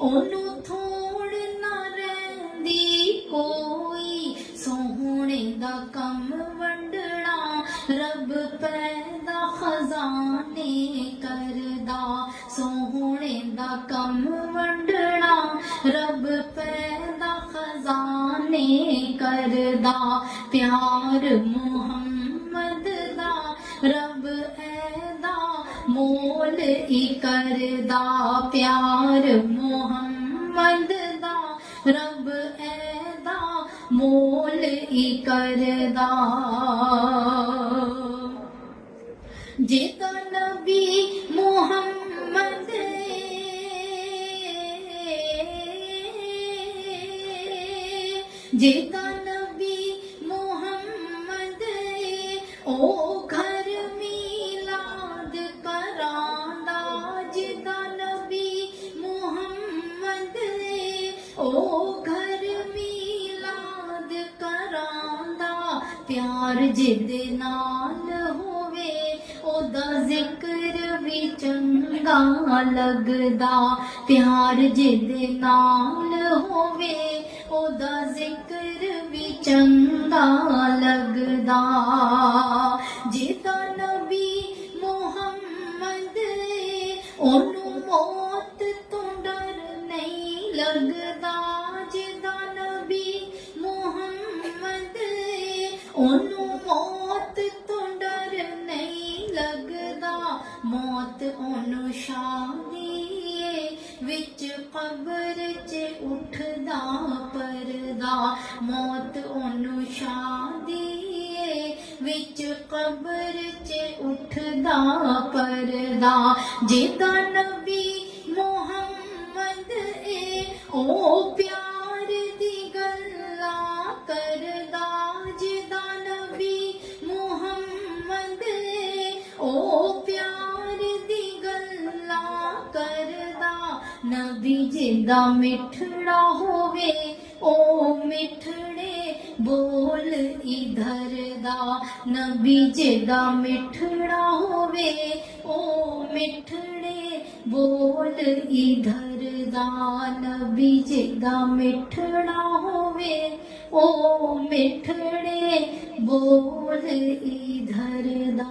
Speaker 2: ਉਹਨੂੰ ਥੋੜ ਨਾ ਰਹਿੰਦੀ ਕੋਈ, ਸੋਹਣੇ ਦਾ ਕੰਮ ਵੰਡਣਾ ਰੱਬ ਪੈਦਾ ਖਜ਼ਾਨੇ ਕਰਦਾ, ਸੋਹਣੇ ਦਾ ਕੰਮ ਵੰਡਣਾ ਰੱਬ ਪੈਦਾ ਖਜ਼ਾਨੇ ਕਰਦਾ, ਪਿਆਰ ਮੁਹੰਮਦ ਦਾ ਰੱਬ ਐਦਾ ਮੋਲ ਹੀ ਕਰਦਾ, ਪਿਆਰ ਮੁਹੰਮਦ ਦਾ ਰੱਬ ਐਦਾ ਮੋਲ ਹੀ ਕਰਦਾ। ਜਿੱਦਾਂ ਨਬੀ ਮੁਹੰਮਦ ਜਿੱਦਾਂ ਨਬੀ ਮੁਹੰਮਦ ਉਹ ਘਰ ਮੀਲਾਦ ਕਰਾਂਦਾ, ਜਿੱਦਾਂ ਨਬੀ ਮੁਹੰਮਦ ਉਹ ਘਰ ਮੀਲਾਦ ਕਰਾਂਦਾ, ਪਿਆਰ ਜਿਹਦੇ ਨਾਲ ਹੋਵੇ ਉਹਦਾ ਜ਼ਿਕਰ ਵੀ ਚੰਗਾ ਲੱਗਦਾ, ਪਿਆਰ ਜਿਹਦੇ ਨਾਲ ਹੋਵੇ ਉਹਦਾ ਜ਼ਿਕਰ ਵੀ ਚੰਗਾ ਲੱਗਦਾ। ਜਿੱਦਾਂ ਨਬੀ ਮੁਹੰਮਦ ਉਹਨੂੰ ਮੌਤ ਤੋਂ ਡਰ ਨਹੀਂ ਲੱਗਦਾ, ਜਿੱਦਾਂ ਨਬੀ ਮੁਹੰਮਦ ਉਹਨੂੰ ਮੌਤ ਤੋਂ ਡਰ ਨਹੀਂ ਲੱਗਦਾ, ਮੌਤ ਉਹਨੂੰ ਸ਼ਾਦੀਏ ਵਿੱਚ ਕਬਰ 'ਚ ਉੱਠਦਾ ਪਰਦਾ, ਮੌਤ ਉਹਨੂੰ ਸ਼ਾਦੀਏ ਵਿੱਚ ਕਬਰ 'ਚ ਉੱਠਦਾ ਪਰਦਾ, ਜਿੱਦਾਂ ਨਬੀ ਮੁਹੰਮਦ ਉਹ ਪਿਆਰ ਦੀ ਗੱਲਾਂ ਕਰਦਾ, ਜਿੱਦਾਂ ਨਬੀ ਮੁਹੰਮਦ ਉਹ ਪਿਆਰ ਦੀ ਗੱਲਾਂ ਕਰਦਾ, ਨਬੀ ਜਿੱਦਾਂ ਮਿੱਠੜਾ ਹੋਵੇ ਉਹ ਮਿੱਠੜੇ ਬੋਲ ਇਧਰ ਦਾ, ਨਬੀ ਜਿੱਦਾਂ ਮਿੱਠੜਾ ਹੋਵੇ ਉਹ ਮਿੱਠੜੇ ਬੋਲ ਇਧਰ ਦਾ, ਨਬੀ ਜਿੱਦਾਂ ਮਿੱਠੜਾ ਹੋਵੇ ਉਹ ਮਿੱਠੜੇ ਬੋਲ ਇਧਰ ਦਾ।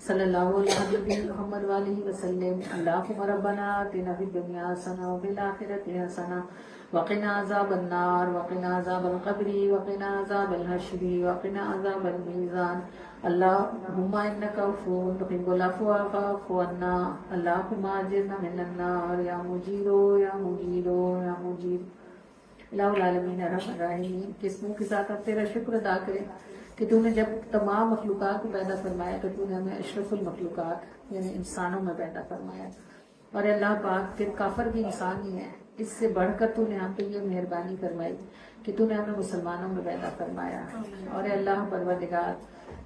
Speaker 3: صلی اللہ علیہ محمد وآلہ وسلم اللہم ربنا آتنا فی الدنیا حسنہ وفی الآخرۃ حسنہ وقنا عذاب النار وقنا عذاب القبر وقنا عذاب الحشر وقنا عذاب المیزان اللہم انک عفو تحب العفو فاعف عنا اللہم اجرنا من النار یا مجیر یا مجیر یا مجیر۔ الہ العالمین ارحم الراحمین، کس منہ کے ساتھ اب تیرا شکر ادا کریں کہ تو نے جب تمام مخلوقات کو پیدا فرمایا تو تو نے ہمیں اشرف المخلوقات یعنی انسانوں میں پیدا فرمایا، اور اللہ پاک پھر کافر بھی انسان ہی ہے، اس سے بڑھ کر تو نے ہم پہ یہ مہربانی فرمائی کہ تو نے ہمیں مسلمانوں میں پیدا فرمایا۔ اور اے اللہ پروردگار،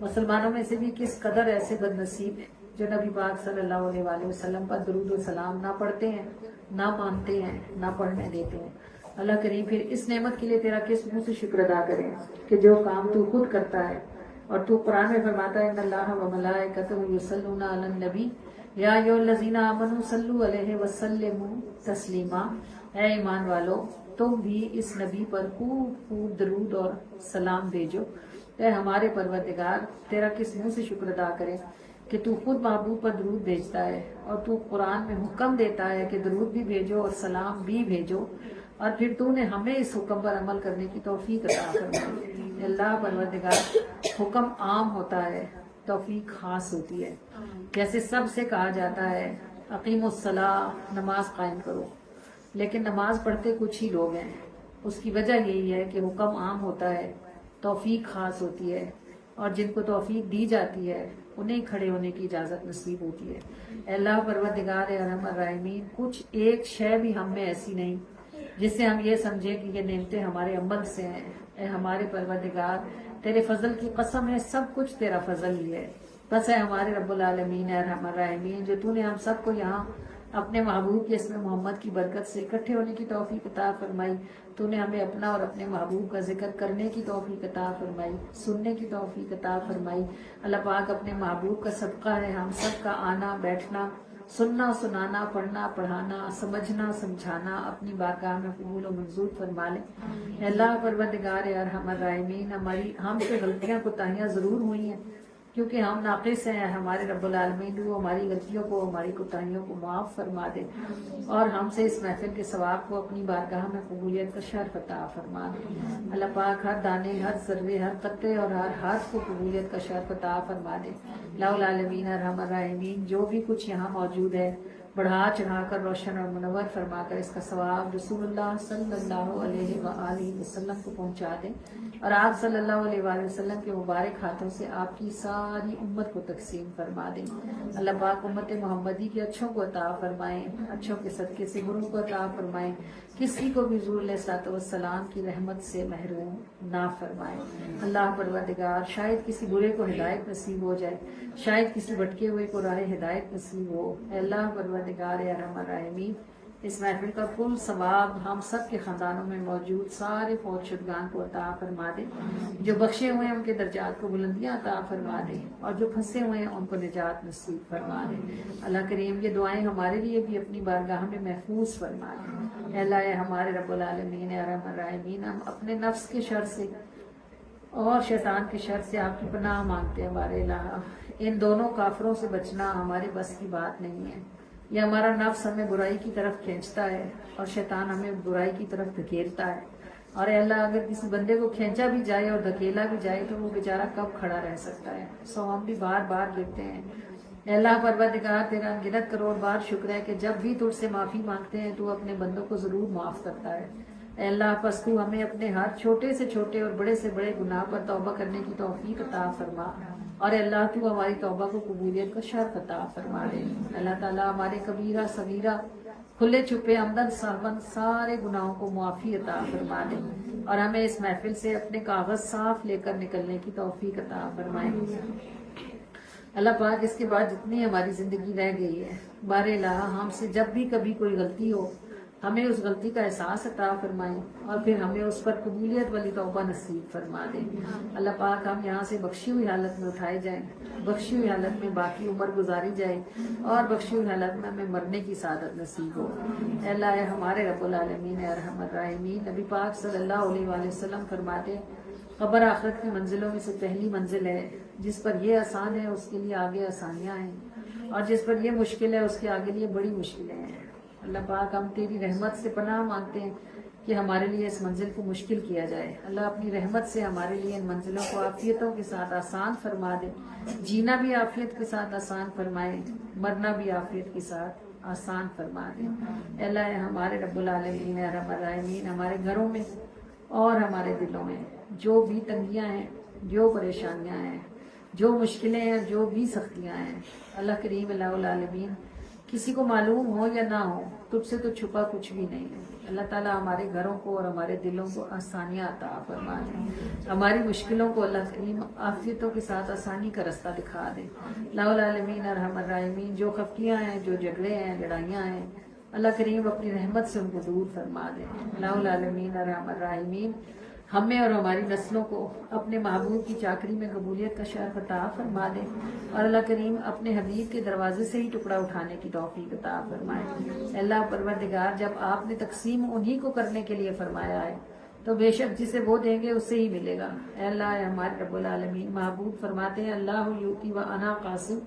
Speaker 3: مسلمانوں میں سے بھی کس قدر ایسے بد نصیب ہیں جو نبی پاک صلی اللہ علیہ وآلہ وسلم پر درود و سلام نہ پڑھتے ہیں، نہ مانتے ہیں، نہ پڑھنے دیتے ہیں۔ اللہ کریم پھر اس نعمت کے لیے تیرا کس منہ سے شکر ادا کریں کہ جو کام تو خود کرتا ہے، اور تو قرآن میں فرماتا ہے ان اللہ و ملائکتہ یصلون علی النبی یا ایھا الذین آمنوا صلوا علیہ وسلموا تسلیما، اے ایمان والو تم بھی اس نبی پر خوب خوب درود اور سلام بھیجو۔ اے ہمارے پروردگار، تیرا کس منہ سے شکر ادا کریں کہ تو خود محبوب پر درود بھیجتا ہے، اور تو قرآن میں حکم دیتا ہے کہ درود بھی بھیجو اور سلام بھی بھیجو، اور پھر تو نے ہمیں اس حکم پر عمل کرنے کی توفیق عطا فرمائی۔ اللہ پروردگار، حکم عام ہوتا ہے، توفیق خاص ہوتی ہے۔ جیسے سب سے کہا جاتا ہے اقیم الصلاۃ، نماز قائم کرو، لیکن نماز پڑھتے کچھ ہی لوگ ہیں۔ اس کی وجہ یہی ہے کہ حکم عام ہوتا ہے، توفیق خاص ہوتی ہے، اور جن کو توفیق دی جاتی ہے انہیں کھڑے ہونے کی اجازت نصیب ہوتی ہے۔ اے اللہ پروردگار ارحم الراحمین، کچھ ایک شے بھی ہم میں ایسی نہیں جس سے ہم یہ سمجھیں کہ یہ نعمتیں ہمارے عمل سے ہیں۔ اے ہمارے پروردگار، تیرے فضل کی قسم ہے، سب کچھ تیرا فضل ہی ہے۔ بس اے ہمارے رب العالمین ارحم الراحمین، جو تو نے ہم سب کو یہاں اپنے محبوب کے اسم محمد کی برکت سے اکٹھے ہونے کی توفیق عطا فرمائی، تو نے ہمیں اپنا اور اپنے محبوب کا ذکر کرنے کی توفیق عطا فرمائی، سننے کی توفیق عطا فرمائی۔ اللہ پاک اپنے محبوب کا صدقہ ہے ہم سب کا آنا بیٹھنا، سننا سنانا، پڑھنا پڑھانا، سمجھنا سمجھانا اپنی بارگاہ میں قبول و منظور فرما لے۔ اے اللہ پروردگار ارحم الراحمین، ہم سے غلطیاں کوتاہیاں ضرور ہوئی ہیں کیونکہ ہم ناقص ہیں۔ ہمارے رب العالمین وہ ہماری غلطیوں کو، ہماری کوتاہیوں کو معاف فرما دے، اور ہم سے اس محفل کے ثواب کو اپنی بارگاہ میں قبولیت کا شرف عطا فرما دے۔ اللہ پاک ہر دانے، ہر ذرے، ہر قطرے اور ہر حرف کو قبولیت کا شرف عطا فرما دے۔ اللہ العالمین ارحم الراحمین، جو بھی کچھ یہاں موجود ہے بڑھا چڑھا کر روشن اور منور فرما کر اس کا ثواب رسول اللہ صلی اللہ علیہ وآلہ وسلم کو پہنچا دیں، اور آپ صلی اللہ علیہ وآلہ وسلم کے مبارک ہاتھوں سے آپ کی ساری امت کو تقسیم فرما دیں۔ اللہ پاک امت محمدی کے اچھوں کو عطا فرمائیں، اچھوں کے صدقے سے بروں کو عطا فرمائیں، کسی کو بھی حضور علیہ الصلوۃ والسلام کی رحمت سے محروم نہ فرمائیں۔ اللہ پروردگار، شاید کسی برے کو ہدایت نصیب ہو جائے، شاید کسی بھٹکے ہوئے کو راہ ہدایت نصیب ہو۔ اے اللہ پروردگار ارحم الراحمین، اس محفل کا کل ثواب ہم سب کے خاندانوں میں موجود سارے فوت شدگان کو عطا فرما دے، جو بخشے ہوئے ہیں ان کے درجات کو بلندیاں عطا فرما دے، اور جو پھنسے ہوئے ہیں ان کو نجات نصیب فرما دے۔ اللہ کریم یہ دعائیں ہمارے لیے بھی اپنی بارگاہ میں محفوظ فرما دے۔ اے اللہ ہمارے رب العالمین ارحم الراحمین، ہم اپنے نفس کے شر سے اور شیطان کے شر سے آپ کی پناہ مانگتے ہیں۔ ہمارے الہ، ان دونوں کافروں سے بچنا ہمارے بس کی بات نہیں ہے۔ یہ ہمارا نفس ہمیں برائی کی طرف کھینچتا ہے، اور شیطان ہمیں برائی کی طرف دھکیلتا ہے، اور اے اللہ اگر کسی بندے کو کھینچا بھی جائے اور دھکیلا بھی جائے تو وہ بیچارہ کب کھڑا رہ سکتا ہے؟ سو ہم بھی بار بار گرتے ہیں۔ اے اللہ پروردگار، تیرا انگنت کروڑ بار شکر ہے کہ جب بھی تجھ سے معافی مانگتے ہیں تو اپنے بندوں کو ضرور معاف کرتا ہے۔ اے اللہ پس تو ہمیں اپنے ہر چھوٹے سے چھوٹے اور بڑے سے بڑے گناہ پر توبہ کرنے کی توفیق عطا فرما، اور اے اللہ تو ہماری توبہ کو قبولیت کا شرف عطا فرما دے۔ اللہ تعالیٰ ہمارے کبیرہ صغیرہ، کھلے چھپے، عمدن سہون سارے گناہوں کو معافی عطا فرما دے، اور ہمیں اس محفل سے اپنے کاغذ صاف لے کر نکلنے کی توفیق عطا فرمائے۔ اللہ پاک اس کے بعد جتنی ہماری زندگی رہ گئی ہے، بار الہ ہم سے جب بھی کبھی کوئی غلطی ہو
Speaker 1: ہمیں اس غلطی کا احساس عطا فرمائیں اور پھر ہمیں اس پر قبولیت والی توبہ نصیب فرما دیں. اللہ پاک ہم یہاں سے بخشی ہوئی حالت میں اٹھائے جائیں, بخشی ہوئی حالت میں باقی عمر گزاری جائے اور بخشی ہوئی حالت میں ہمیں مرنے کی سعادت نصیب ہو. اے اللہ اے ہمارے رب العالمین اے ارحم الراحمین, نبی پاک صلی اللہ علیہ وآلہ وسلم فرماتے قبر آخرت کی منزلوں میں سے پہلی منزل ہے. جس پر یہ آسان ہے اس کے لیے آگے آسانیاں ہیں, اور جس پر یہ مشکل ہے اس کے آگے لیے بڑی مشکلیں ہیں. اللہ پاک ہم تیری رحمت سے پناہ مانگتے ہیں کہ ہمارے لیے اس منزل کو مشکل کیا جائے. اللہ اپنی رحمت سے ہمارے لیے ان منزلوں کو عافیتوں کے ساتھ آسان فرما دے. جینا بھی عافیت کے ساتھ آسان فرمائے, مرنا بھی عافیت کے ساتھ آسان فرما دے. اے اللہ اے ہمارے رب العالمین اے ارحم الراحمین, ہمارے گھروں میں اور ہمارے دلوں میں جو بھی تنگیاں ہیں, جو پریشانیاں ہیں, جو مشکلیں ہیں, جو بھی سختیاں ہیں, اللہ کریم اللہ العالمین کسی کو معلوم ہو یا نہ ہو تجھ سے تو چھپا کچھ بھی نہیں ہے. اللہ تعالیٰ ہمارے گھروں کو اور ہمارے دلوں کو آسانیاں عطا فرما دے. ہماری مشکلوں کو اللہ کریم عافیتوں کے ساتھ آسانی کا رستہ دکھا دے. اللہ العالمین ارحم الراحمین, جو خفقیاں ہیں, جو جھگڑے ہیں, لڑائیاں ہیں, اللہ کریم اپنی رحمت سے ان کو دور فرما دے. اللہ العالمین ارحم الراحمین ہمیں اور ہماری نسلوں کو اپنے محبوب کی چاکری میں قبولیت کا شرف عطا فرما دے, اور اللہ کریم اپنے حبیب کے دروازے سے ہی ٹکڑا اٹھانے کی توفیق عطا فرمائے. اللہ پروردگار جب آپ نے تقسیم انہی کو کرنے کے لیے فرمایا ہے تو بے شک جسے وہ دیں گے اس سے ہی ملے گا. اے اللہ اے ہمارے رب العالمین, محبوب فرماتے ہیں اللہ یوتی و انا قاسم,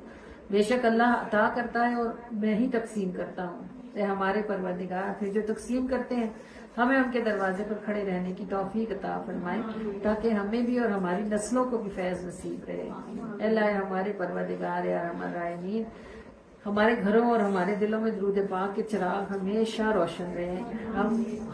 Speaker 1: بے شک اللہ عطا کرتا ہے اور میں ہی تقسیم کرتا ہوں. اے ہمارے پروردگار پھر جو تقسیم کرتے ہیں ہمیں ان کے دروازے پر کھڑے رہنے کی توفیق عطا فرمائے تاکہ ہمیں بھی اور ہماری نسلوں کو بھی فیض نصیب رہے. اے اللہ ہمارے پروردگار اے ارحم الراحمین, ہمارے گھروں اور ہمارے دلوں میں درود پاک کے چراغ ہمیشہ روشن رہے.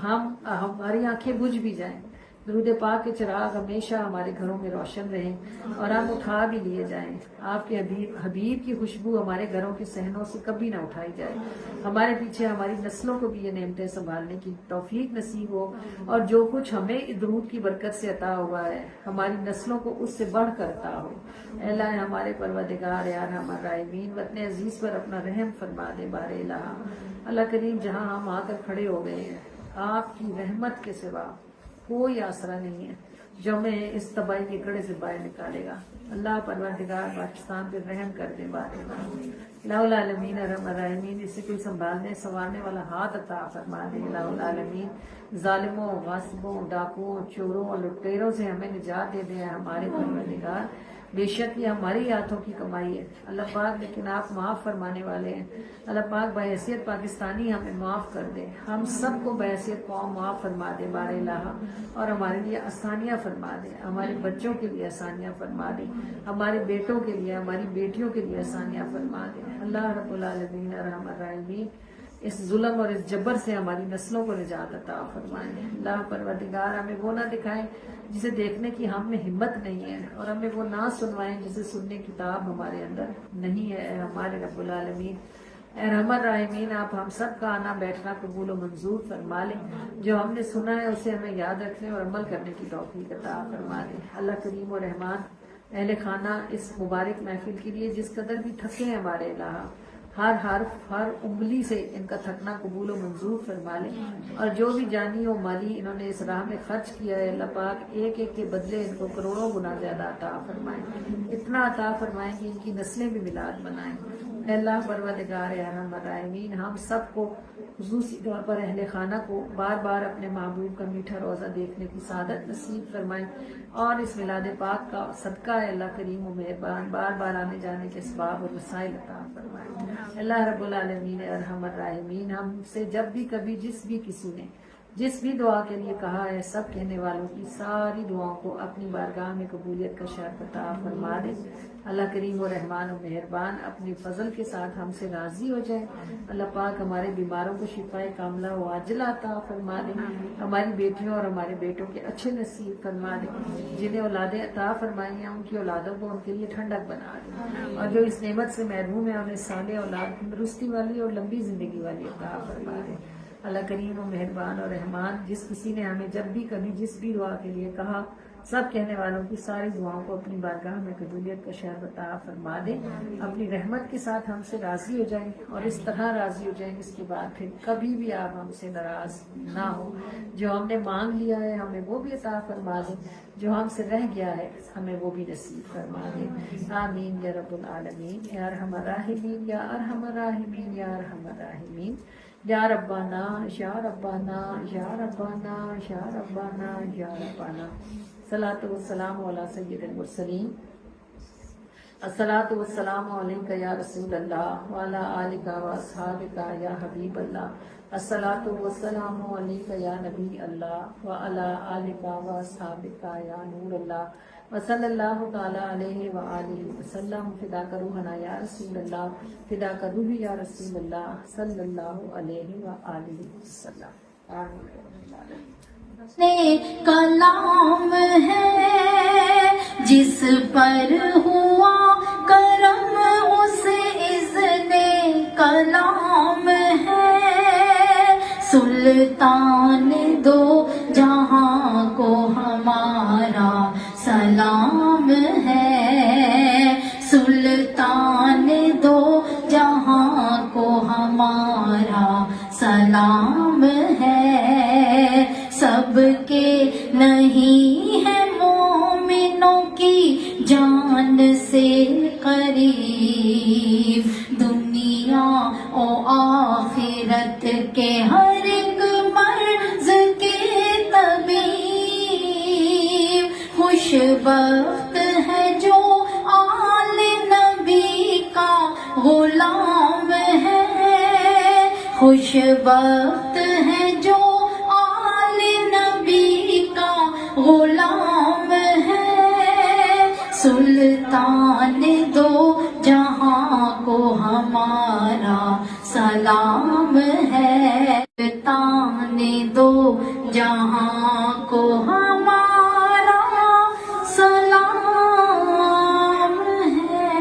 Speaker 1: ہماری آنکھیں بجھ بھی جائیں, درود پاک کے چراغ ہمیشہ ہمارے گھروں میں روشن رہیں اور ہم اٹھا بھی لیے جائیں. آپ کے حبیب کی خوشبو ہمارے گھروں کے صحنوں سے کبھی نہ اٹھائی جائے. ہمارے پیچھے ہماری نسلوں کو بھی یہ نعمتیں سنبھالنے کی توفیق نصیب ہو, اور جو کچھ ہمیں درود کی برکت سے عطا ہوا ہے ہماری نسلوں کو اس سے بڑھ کر عطا ہو. اے اللہ ہمارے پروردگار اے ارحم الراحمین, وطن عزیز پر اپنا رحم فرما دے بار الہ. اللہ کریم جہاں ہم آ کر کھڑے ہو گئے ہیں آپ کی رحمت کے سوا کوئی آسرا نہیں ہے جو ہمیں اس تباہی کے گڑھے سے باہر نکالے گا. اللہ پروردگار پاکستان پہ رحم کر دے بار الہ العالمین ارحم الراحمین, اس سے کوئی سنبھالنے سنوارنے والا ہاتھ عطا فرما دے. الہ العالمین ظالموں, غاصبوں, ڈاکوؤں, چوروں اور لٹیروں سے ہمیں نجات دے دے ہمارے پروردگار. بے شک یہ ہماری ہاتھوں کی کمائی ہے اللہ پاک, لیکن آپ معاف فرمانے والے ہیں. اللہ پاک بحیثیت پاکستانی ہمیں معاف کر دے, ہم سب کو بحیثیت قوم معاف فرما دے بار الہ, اور ہمارے لیے آسانیاں فرما دے, ہمارے بچوں کے لیے آسانیاں فرما دے, ہمارے بیٹوں کے لیے, ہماری بیٹیوں کے لیے آسانیاں فرما دے. اللہ رب العالمین ارحم الراحمین اس ظلم اور اس جبر سے ہماری نسلوں کو نجات عطا فرمائیں. اللہ پروردگار ہمیں وہ نہ دکھائیں جسے دیکھنے کی ہم میں ہمت نہیں ہے, اور ہمیں وہ نہ سنوائیں جسے سننے کی تاب ہمارے اندر نہیں ہے. اے ہمارے رب العالمین اے ارحم الراحمین, آپ ہم سب کا آنا بیٹھنا قبول و منظور فرما لیں. جو ہم نے سنا ہے اسے ہمیں یاد رکھنے اور عمل کرنے کی توفیق عطا فرما دیں. اللہ کریم و رحمان اہل خانہ اس مبارک محفل کے لیے جس قدر بھی تھکے ہیں ہمارے الہ, ہر حرف ہر انگلی سے ان کا تھکنا قبول و منظور فرما لیں, اور جو بھی جانی و مالی انہوں نے اس راہ میں خرچ کیا ہے اللہ پاک ایک ایک کے بدلے ان کو کروڑوں گنا زیادہ عطا فرمائیں, اتنا عطا فرمائیں کہ ان کی نسلیں بھی میلاد منائیں. اے اللہ پروردگار ارحم الراحمین ہم سب کو خصوصی طور پر اہل خانہ کو بار بار اپنے محبوب کا میٹھا روزہ دیکھنے کی سعادت نصیب فرمائیں, اور اس میلاد پاک کا صدقہ ہے اللہ کریم و مہربان بار بار آنے جانے کے اسباب اور وسائل عطا فرمائیں. اللہ رب العالمین ارحم الراحمین ہم سے جب بھی کبھی جس بھی کسی نے جس بھی دعا کے لیے کہا ہے سب کہنے والوں کی ساری دعاؤں کو اپنی بارگاہ میں قبولیت کا شرف عطا فرما دے. اللہ کریم و رحمان و مہربان اپنے فضل کے ساتھ ہم سے راضی ہو جائے. اللہ پاک ہمارے بیماروں کو شفائے کاملہ و عاجلہ عطا فرما دے. ہماری بیٹیوں اور ہمارے بیٹوں کے اچھے نصیب فرما دے. جنہیں اولادیں عطا فرمائی ہیں ان کی اولادوں کو ان کے لیے ٹھنڈک بنا دے, اور جو اس نعمت سے محروم ہے انہیں صالح اولاد تندرستی والی اور لمبی زندگی والی عطا فرما دے.
Speaker 3: اللہ کریم و مہربان اور رحمان، جس کسی نے ہمیں جب بھی کبھی جس بھی دعا کے لیے کہا، سب کہنے والوں کی ساری دعاؤں کو اپنی بارگاہ میں قبولیت کا شہر عطا فرما دے، اپنی رحمت کے ساتھ ہم سے راضی ہو جائیں، اور اس طرح راضی ہو جائیں اس کے بعد پھر کبھی بھی آپ ہم سے ناراض نہ ہو۔ جو ہم نے مانگ لیا ہے ہمیں وہ بھی عطا فرما دے، جو ہم سے رہ گیا ہے ہمیں وہ بھی نصیب فرما دے، آمین یا رب العالمین، یا ارحم الراحمین، یا ارحم الراحمین، یا ارحم الراحمین، یا ربنا یا ربنا یا ربنا یا ربنا یا ربنا۔ الصلاۃ والسلام علی سید المرسلین، الصلاۃ والسلام علیک یا رسول اللہ وعلی آلک و اصحابک یا حبیب اللہ، الصلاۃ والسلام علیک یا نبی اللہ وعلی آلک و اصحابک یا نور اللہ، وصلی اللہ تعالی علیہ وآلہ وسلم۔ فدا کا روحنا یا رسول اللہ، فدا کا روح یا رسول اللہ، صلی اللہ علیہ وآلہ وسلم، آمین۔
Speaker 2: کلام ہے جس پر ہوا کرم، اس اذن کلام ہے، سلطان دو جہاں کو ہمارا سلام ہے، سلطان دو جہاں کو ہمارا سلام ہے، سب کے نہیں ہے مومنوں کی جان سے قریب، دنیا و آخرت کے ہر ایک مرض کے طبیب، خوش بخت ہے جو آل نبی کا غلام ہے، خوش بخت ہے جو آل نبی کا غلام ہے، سلطان دو جہاں کو ہمارا سلام ہے، سلطان دو جہاں کو ہمارا سلام ہے۔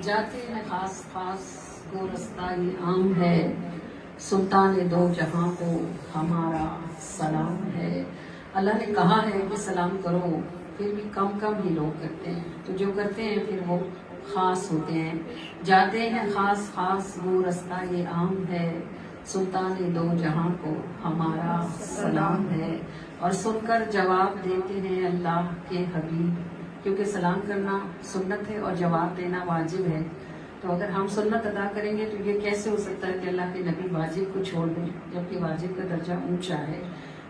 Speaker 3: جاتے ہیں خاص خاص کو رستہ یہ عام ہے، سلطان دو جہاں کو ہمارا سلام ہے۔ اللہ نے کہا ہے کہ سلام کرو، پھر بھی کم کم ہی لوگ کرتے ہیں، تو جو کرتے ہیں پھر وہ خاص ہوتے ہیں۔ جاتے ہیں خاص خاص وہ رستہ یہ عام ہے، سلطان دو جہاں کو ہمارا سلام ہے، اور سن کر جواب دیتے ہیں اللہ کے حبیب، کیونکہ سلام کرنا سنت ہے اور جواب دینا واجب ہے۔ تو اگر ہم سنت ادا کریں گے تو یہ کیسے ہو سکتا ہے کہ اللہ کے نبی واجب کو چھوڑ دیں، جبکہ واجب کا درجہ اونچا ہے۔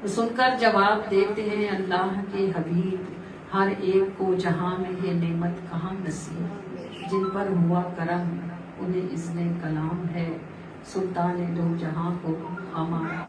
Speaker 3: تو سن کر جواب دیتے ہیں اللہ کے حبیب، ہر ایک کو جہاں میں یہ نعمت کہاں نصیب، جن پر ہوا کرم انہیں اذن کلام ہے، سلطان دو جہاں کو ہمارا